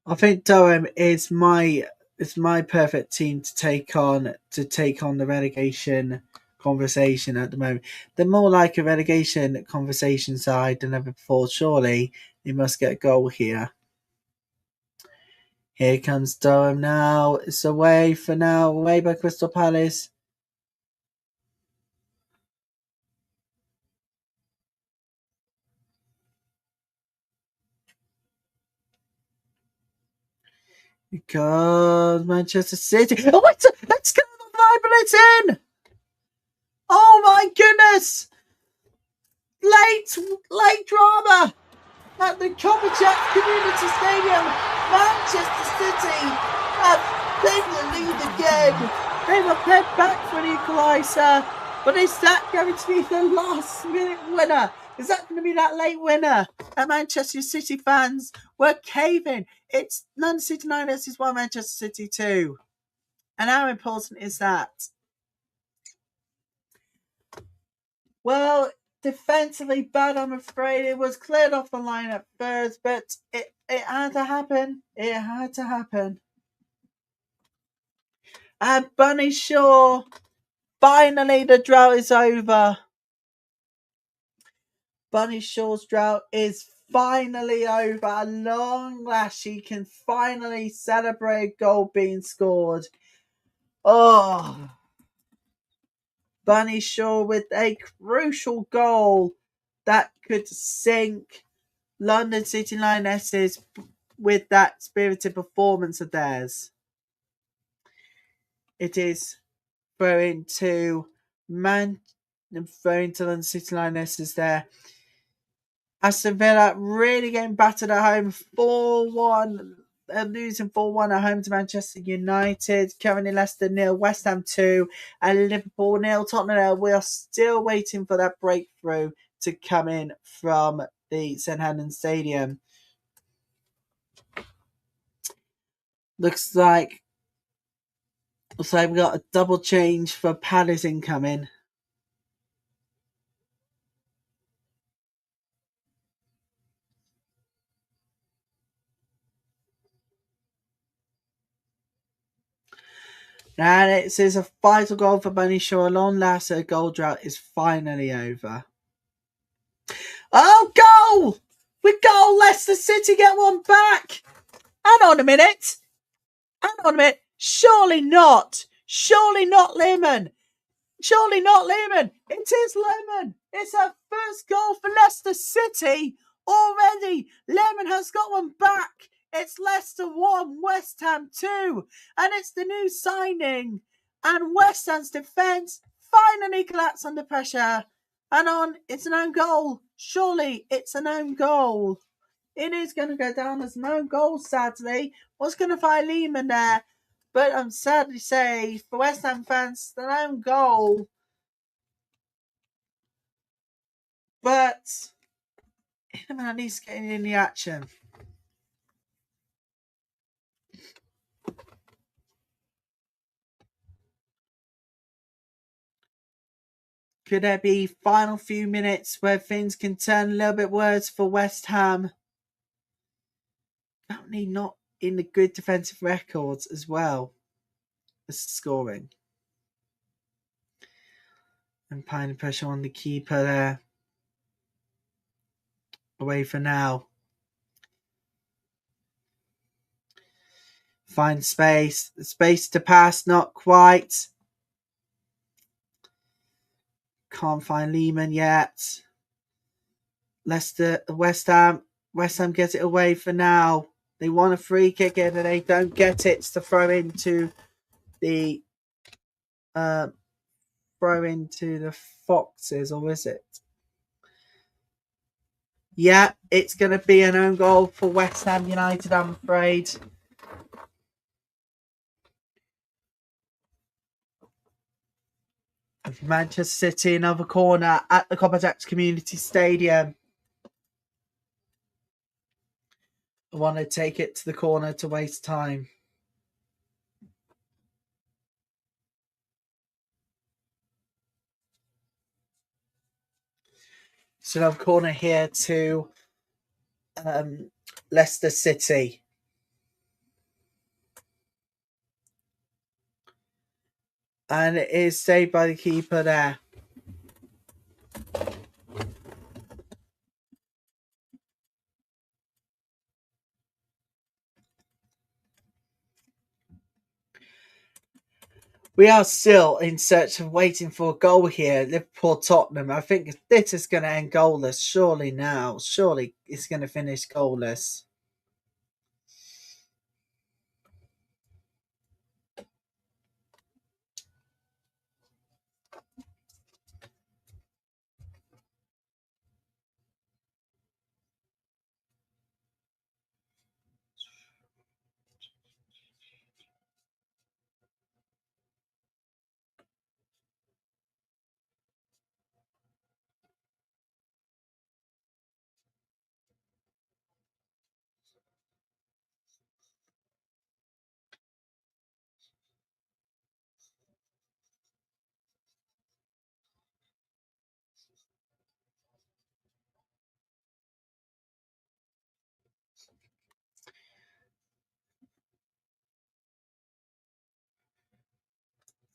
I think Durham is my perfect team to take on the relegation conversation at the moment. They're more like a relegation conversation side than ever before. Surely they must get a goal here. Here comes Durham now. It's away for now. Away by Crystal Palace. Because Manchester City. Oh, let's get the 5 minutes in. Oh my goodness! Late drama. at the Copperjack Community Stadium, Manchester City have taken the lead again. They were fed back for an equaliser, but is that going to be the last minute winner? Is that going to be that late winner? And Manchester City fans were caving. It's London City Lionesses 1, Manchester City 2. And how important is that? Well, defensively bad, I'm afraid. It was cleared off the line at first, but it had to happen. It had to happen. And Bunny Shaw, finally the drought is over. Bunny Shaw's drought is finally over. At long last, she can finally celebrate a goal being scored. Oh, Bunny Shaw with a crucial goal that could sink London City Lionesses with that spirited performance of theirs. It is throwing to London City Lionesses there. Aston Villa really getting battered at home 4-1. Losing 4-1 at home to Manchester United. Currently Leicester 0, West Ham 2, and Liverpool 0, Tottenham 0. We are still waiting for that breakthrough to come in from the St Helens Stadium. Looks like we've got a double change for Palace incoming. And it says a vital goal for Bunny Shaw. Long last, a goal drought is finally over. Oh, goal! We goal! Leicester City get one back! Hang on a minute! Surely not! Surely not Lehman! Surely not Lehman! It is Lehman! It's our first goal for Leicester City already! Lehman has got one back! It's Leicester 1, West Ham 2, and it's the new signing. And West Ham's defence finally collapsed under pressure. And it's an own goal. Surely it's an own goal. It is going to go down as an own goal, sadly. Was going to find Lehman there, but I'm sad to say, for West Ham fans, it's an own goal. But him at least getting in the action. Could there be final few minutes where things can turn a little bit worse for West Ham? Apparently not in the good defensive records as well as scoring. And applying the pressure on the keeper there. Away for now. Find space. Space to pass, not quite. Can't find Lehman yet. West Ham gets it away for now. They want a free kick in and they don't get it. It's to throw into the Foxes, or is it? Yeah, it's going to be an own goal for West Ham United, I'm afraid. Manchester City, another corner at the Copperjack Community Stadium. I want to take it to the corner to waste time. So another corner here to Leicester City. And it is saved by the keeper there. We are still in search of waiting for a goal here. Liverpool Tottenham. I think this is going to end goalless. Surely now. Surely it's going to finish goalless.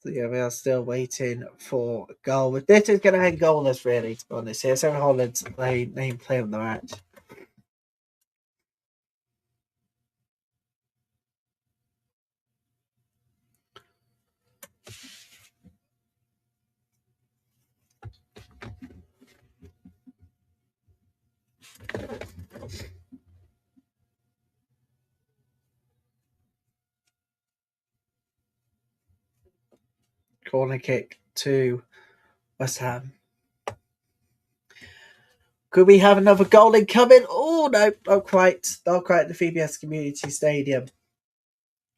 So yeah, we are still waiting for a goal. But this is going to end goalless, really, to be honest. Here, Sarah Holland's play on the match. Corner kick to West Ham. Could we have another goal incoming? Oh, no, not quite. Not quite the VBS Community Stadium.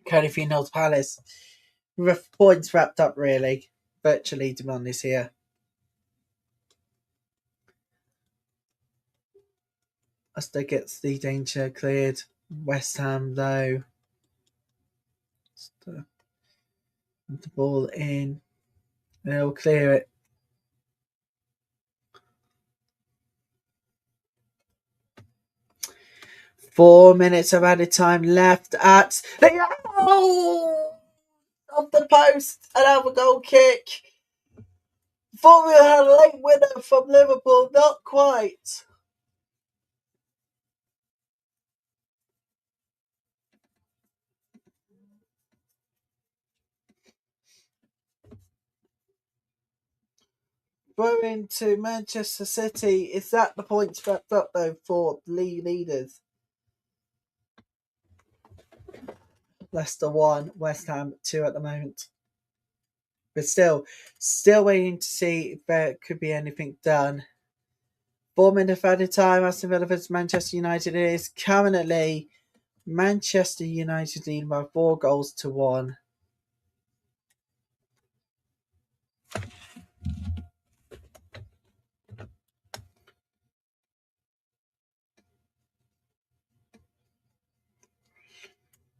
Cardiff North Palace. Points wrapped up, really. Virtually, to be honest, here. Leicester gets the danger cleared. West Ham, though. The ball in. They'll clear it. Four minutes of added time left at the of the post. Another goal kick. Thought we had a late winner from Liverpool. Not quite. Throw into Manchester City. Is that the points wrapped up, though, for the league leaders? Leicester 1, West Ham 2 at the moment. But still waiting to see if there could be anything done. 4 minutes added time. Aston Villa versus Manchester United. It is currently Manchester United leading by 4-1.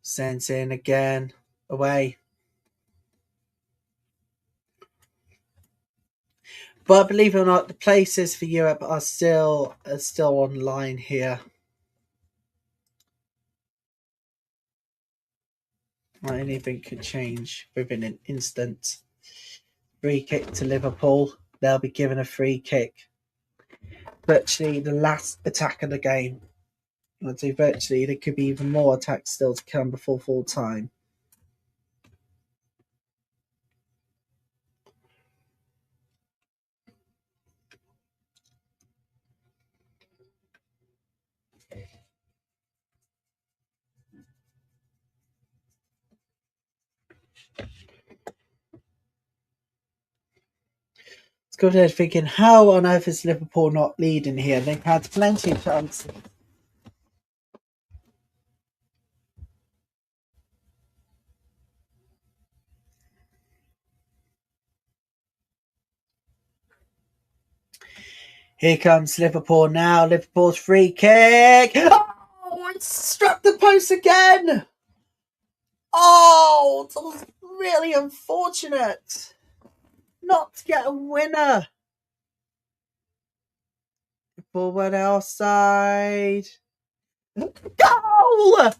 Sent in again. Away. But believe it or not, the places for Europe are still online here. Anything could change within an instant. Free kick to Liverpool. They'll be given a free kick. Virtually the last attack of the game. I'd say virtually there could be even more attacks still to come before full time. Let's go ahead thinking, how on earth is Liverpool not leading here? They've had plenty of chances. Here comes Liverpool now. Liverpool's free kick. Oh, it struck the post again. Oh, it was really unfortunate not to get a winner. Liverpool went outside. Goal! Goal!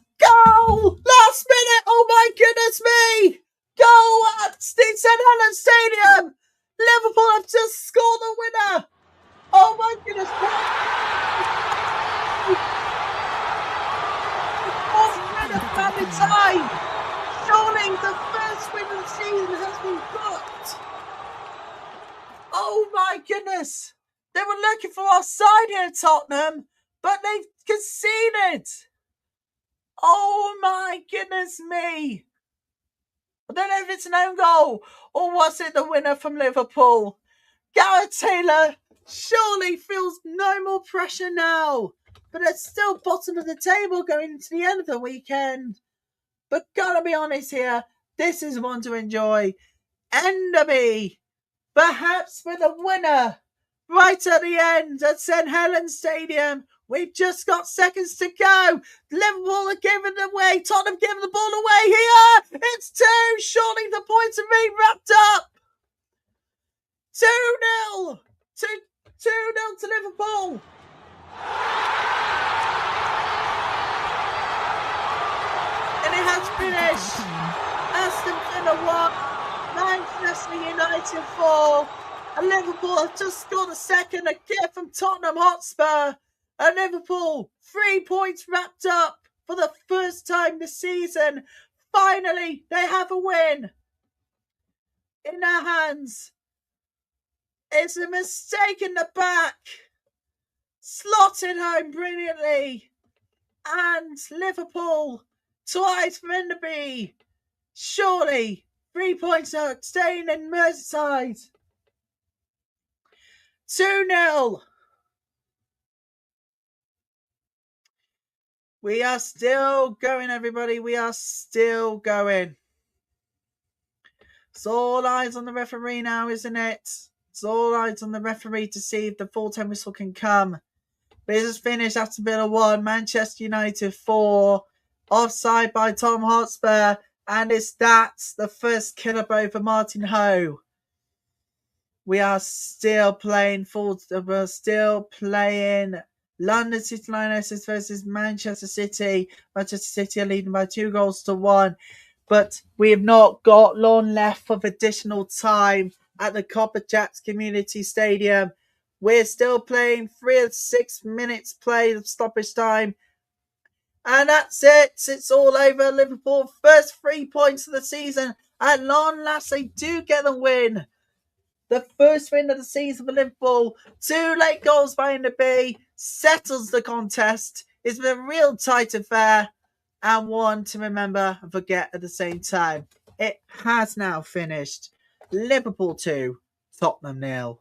Last minute! Oh my goodness me! Goal at St Helens Stadium! Liverpool have just scored the winner! Oh my goodness! 4 minutes added time! Surely the first win of the season has been booked! Oh my goodness! They were looking for our side here, Tottenham, but they've conceded! Oh my goodness me! I don't know if it's an own goal or was it the winner from Liverpool. Gareth Taylor surely feels no more pressure now, but it's still bottom of the table going into the end of the weekend. But gotta be honest here, this is one to enjoy. Enderby, perhaps with a winner right at the end at St Helens Stadium. We've just got seconds to go. Liverpool are giving it away. Tottenham giving the ball away here. It's 2. Surely the points are being wrapped up. 2-0. 2-0 to Liverpool. And it has finished. Aston Villa 1, Manchester United 4. And Liverpool have just got a second again from Tottenham Hotspur. And Liverpool, 3 points wrapped up for the first time this season. Finally, they have a win in their hands. It's a mistake in the back. Slotted home brilliantly. And Liverpool, twice for Enderby. Surely, 3 points are staying in Merseyside. 2-0. We are still going, everybody. We are still going. It's all eyes on the referee now, isn't it? It's all eyes on the referee to see if the full-time whistle can come. Business finished. Aston Villa 1, Manchester United 4. Offside by Tom Hotspur. And it's that, the first killer blow for Martin Ho. We are still playing we're still playing London City Lionesses versus Manchester City. Manchester City are leading by 2-1. But we have not got long left of additional time at the Copper Jacks Community Stadium. We're still playing 3 of 6 minutes played of stoppage time. And that's it. It's all over. Liverpool, first 3 points of the season. At long last, they do get the win. The first win of the season for Liverpool. 2 late goals by Enderby settles the contest. It's been a real tight affair and one to remember and forget at the same time. It has now finished. Liverpool 2, Tottenham 0.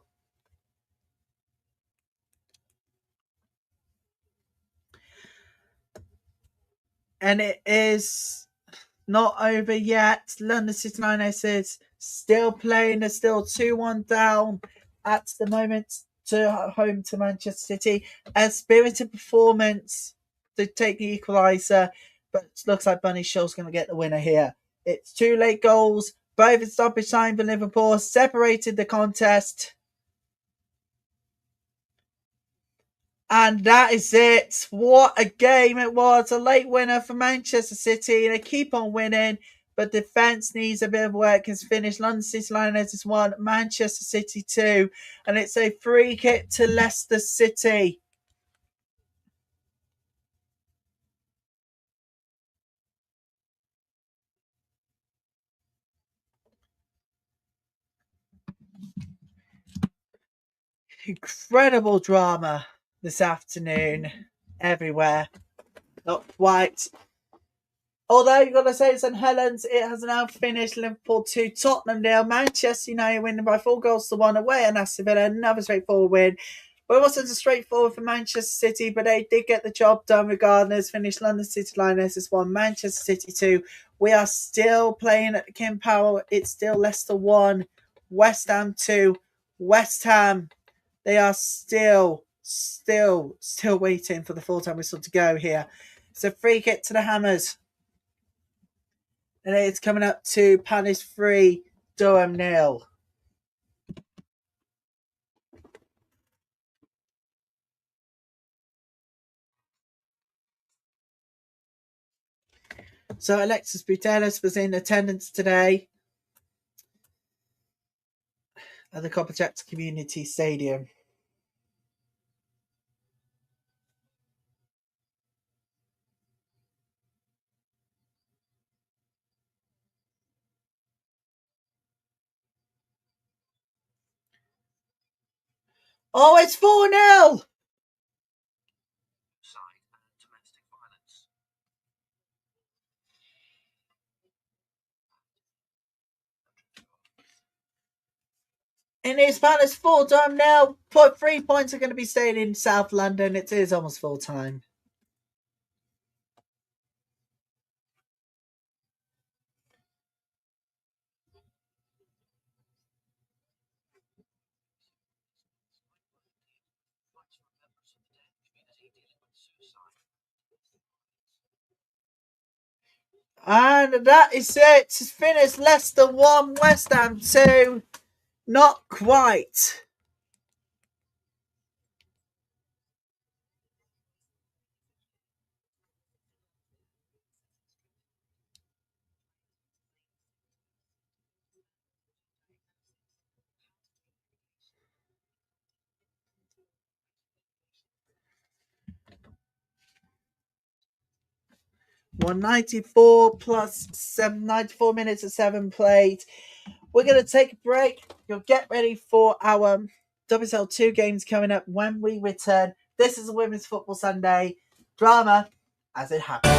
And it is not over yet. London City Lionesses still playing. They're still 2-1 down at the moment to home to Manchester City. A spirited performance to take the equaliser, but it looks like Bunny Shaw's going to get the winner here. It's 2 late goals, both in stoppage time for Liverpool, separated the contest. And that is it. What a game it was. A late winner for Manchester City. And they keep on winning. But defence needs a bit of work. Has finished London City Lionesses 1, Manchester City 2. And it's a free kick to Leicester City. Incredible drama this afternoon. Everywhere. Not quite. Although you've got to say St Helens, it has now finished Liverpool 2, Tottenham 0. Manchester United winning by 4-1 away and Aston Villa. Another straightforward win. But it wasn't as straightforward for Manchester City, but they did get the job done regardless. Finished London City Lionesses 1, Manchester City 2. We are still playing at the King Power. It's still Leicester 1, West Ham 2. West Ham, they are still waiting for the full-time whistle to go here. It's a free kick to the Hammers. And it's coming up to Palace 3, Durham 0. So Alexis Putellas was in attendance today at the Copper Jacks Community Stadium. Oh, it's 4-0! And it's Palace 4, Durham 0. 3 points are going to be staying in South London. It is almost full time. And that is it. It's finished. Leicester 1, West Ham 2. Not quite. 194 plus 94 minutes of 7 played. We're going to take a break. You'll get ready for our WSL2 games coming up when we return. This is a Women's Football Sunday drama as it happens.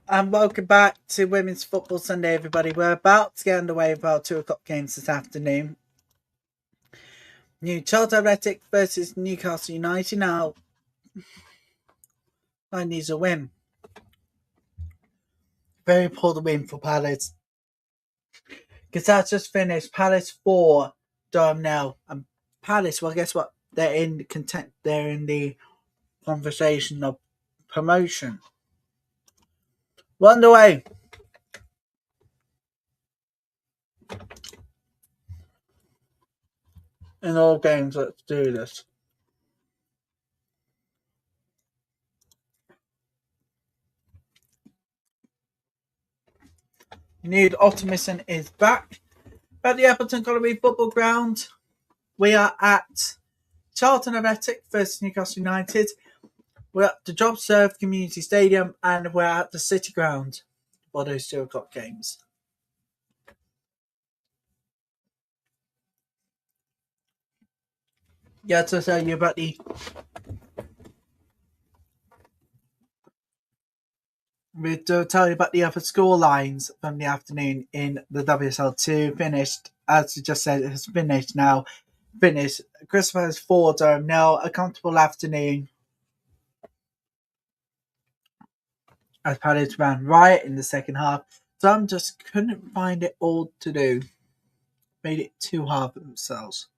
And welcome back to Women's Football Sunday, everybody. We're about to get underway with our 2 o'clock games this afternoon. New Charlton Athletic versus Newcastle United. Now, I need a win. Very important win for Palace. Because that's just finished. Palace 4, Durham nil. And Palace, well, guess what? They're in the conversation of promotion. We're underway. In all games, let's do this. Nude Optimism is back at the Everton Colony Football Ground. We are at Charlton Athletic versus Newcastle United. We're at the Job Served Community Stadium and we're at the City Ground for those 2 o'clock games. Yeah, to tell you about the other score lines from the afternoon in the WSL2. Finished, as you just said, it has finished now. Finished. Christmas 4, Durham nil. A comfortable afternoon. As Palace ran right in the second half. Durham just couldn't find it all to do. Made it too hard for themselves.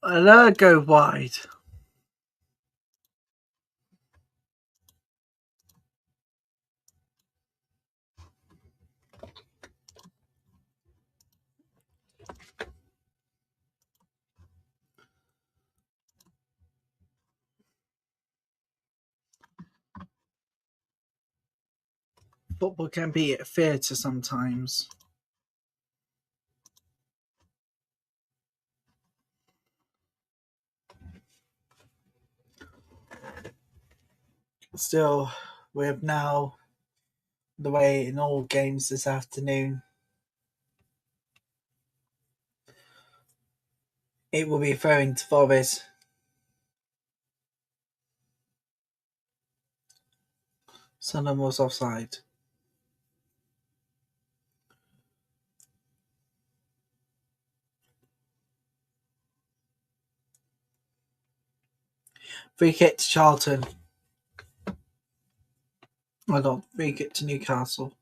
I let it go wide. Football can be a theatre sometimes. Still, we have now the way in all games this afternoon. It will be throwing to Forest. Sunderland was offside. Free kick to Charlton. I got free kick to Newcastle.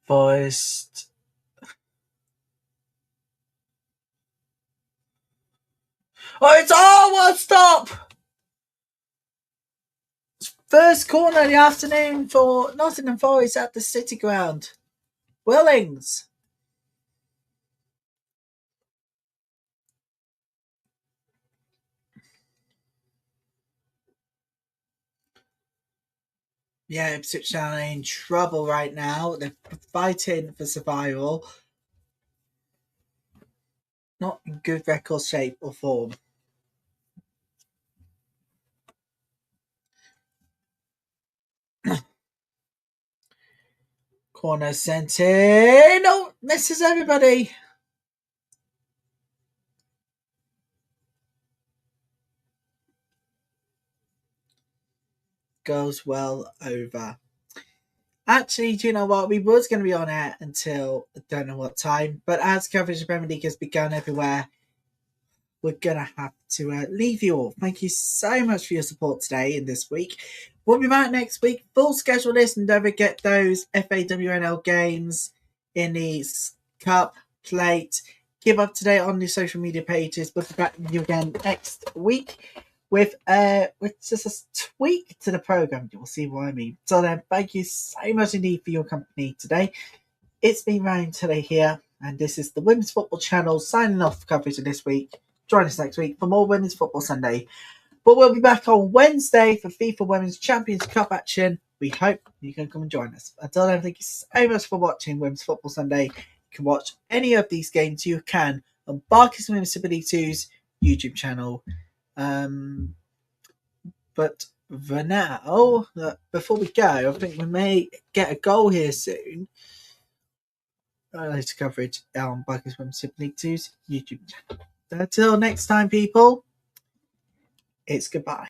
Forest. Oh, it's one stop! First corner of the afternoon for Nottingham Forest at the City Ground. Willings. Yeah, Ipswich Town are in trouble right now. They're fighting for survival. Not in good record shape or form. Corner sent in. No, misses everybody. Goes well over. Actually, do you know what? We was going to be on air until I don't know what time, but as coverage of Premier League has begun everywhere, we're going to have to leave you all. Thank you so much for your support today and this week. We'll be back next week. Full schedule list, and don't forget those FAWNL games in the Cup plate. Keep up to date on the social media pages. We'll be back with you again next week. with just a tweak to the program. You'll see what I mean. So then, thank you so much indeed for your company today. It's been Ryan today here, and this is the Women's Football Channel signing off coverage of this week. Join us next week for more Women's Football Sunday. But we'll be back on Wednesday for FIFA Women's Champions Cup action. We hope you can come and join us. Until then, thank you so much for watching Women's Football Sunday. You can watch any of these games you can on Barclays Women's Super League 2's YouTube channel. But for now, before we go, I think we may get a goal here soon. Later coverage on Barclays Women's Super League 2's YouTube channel. Until next time, people, it's goodbye.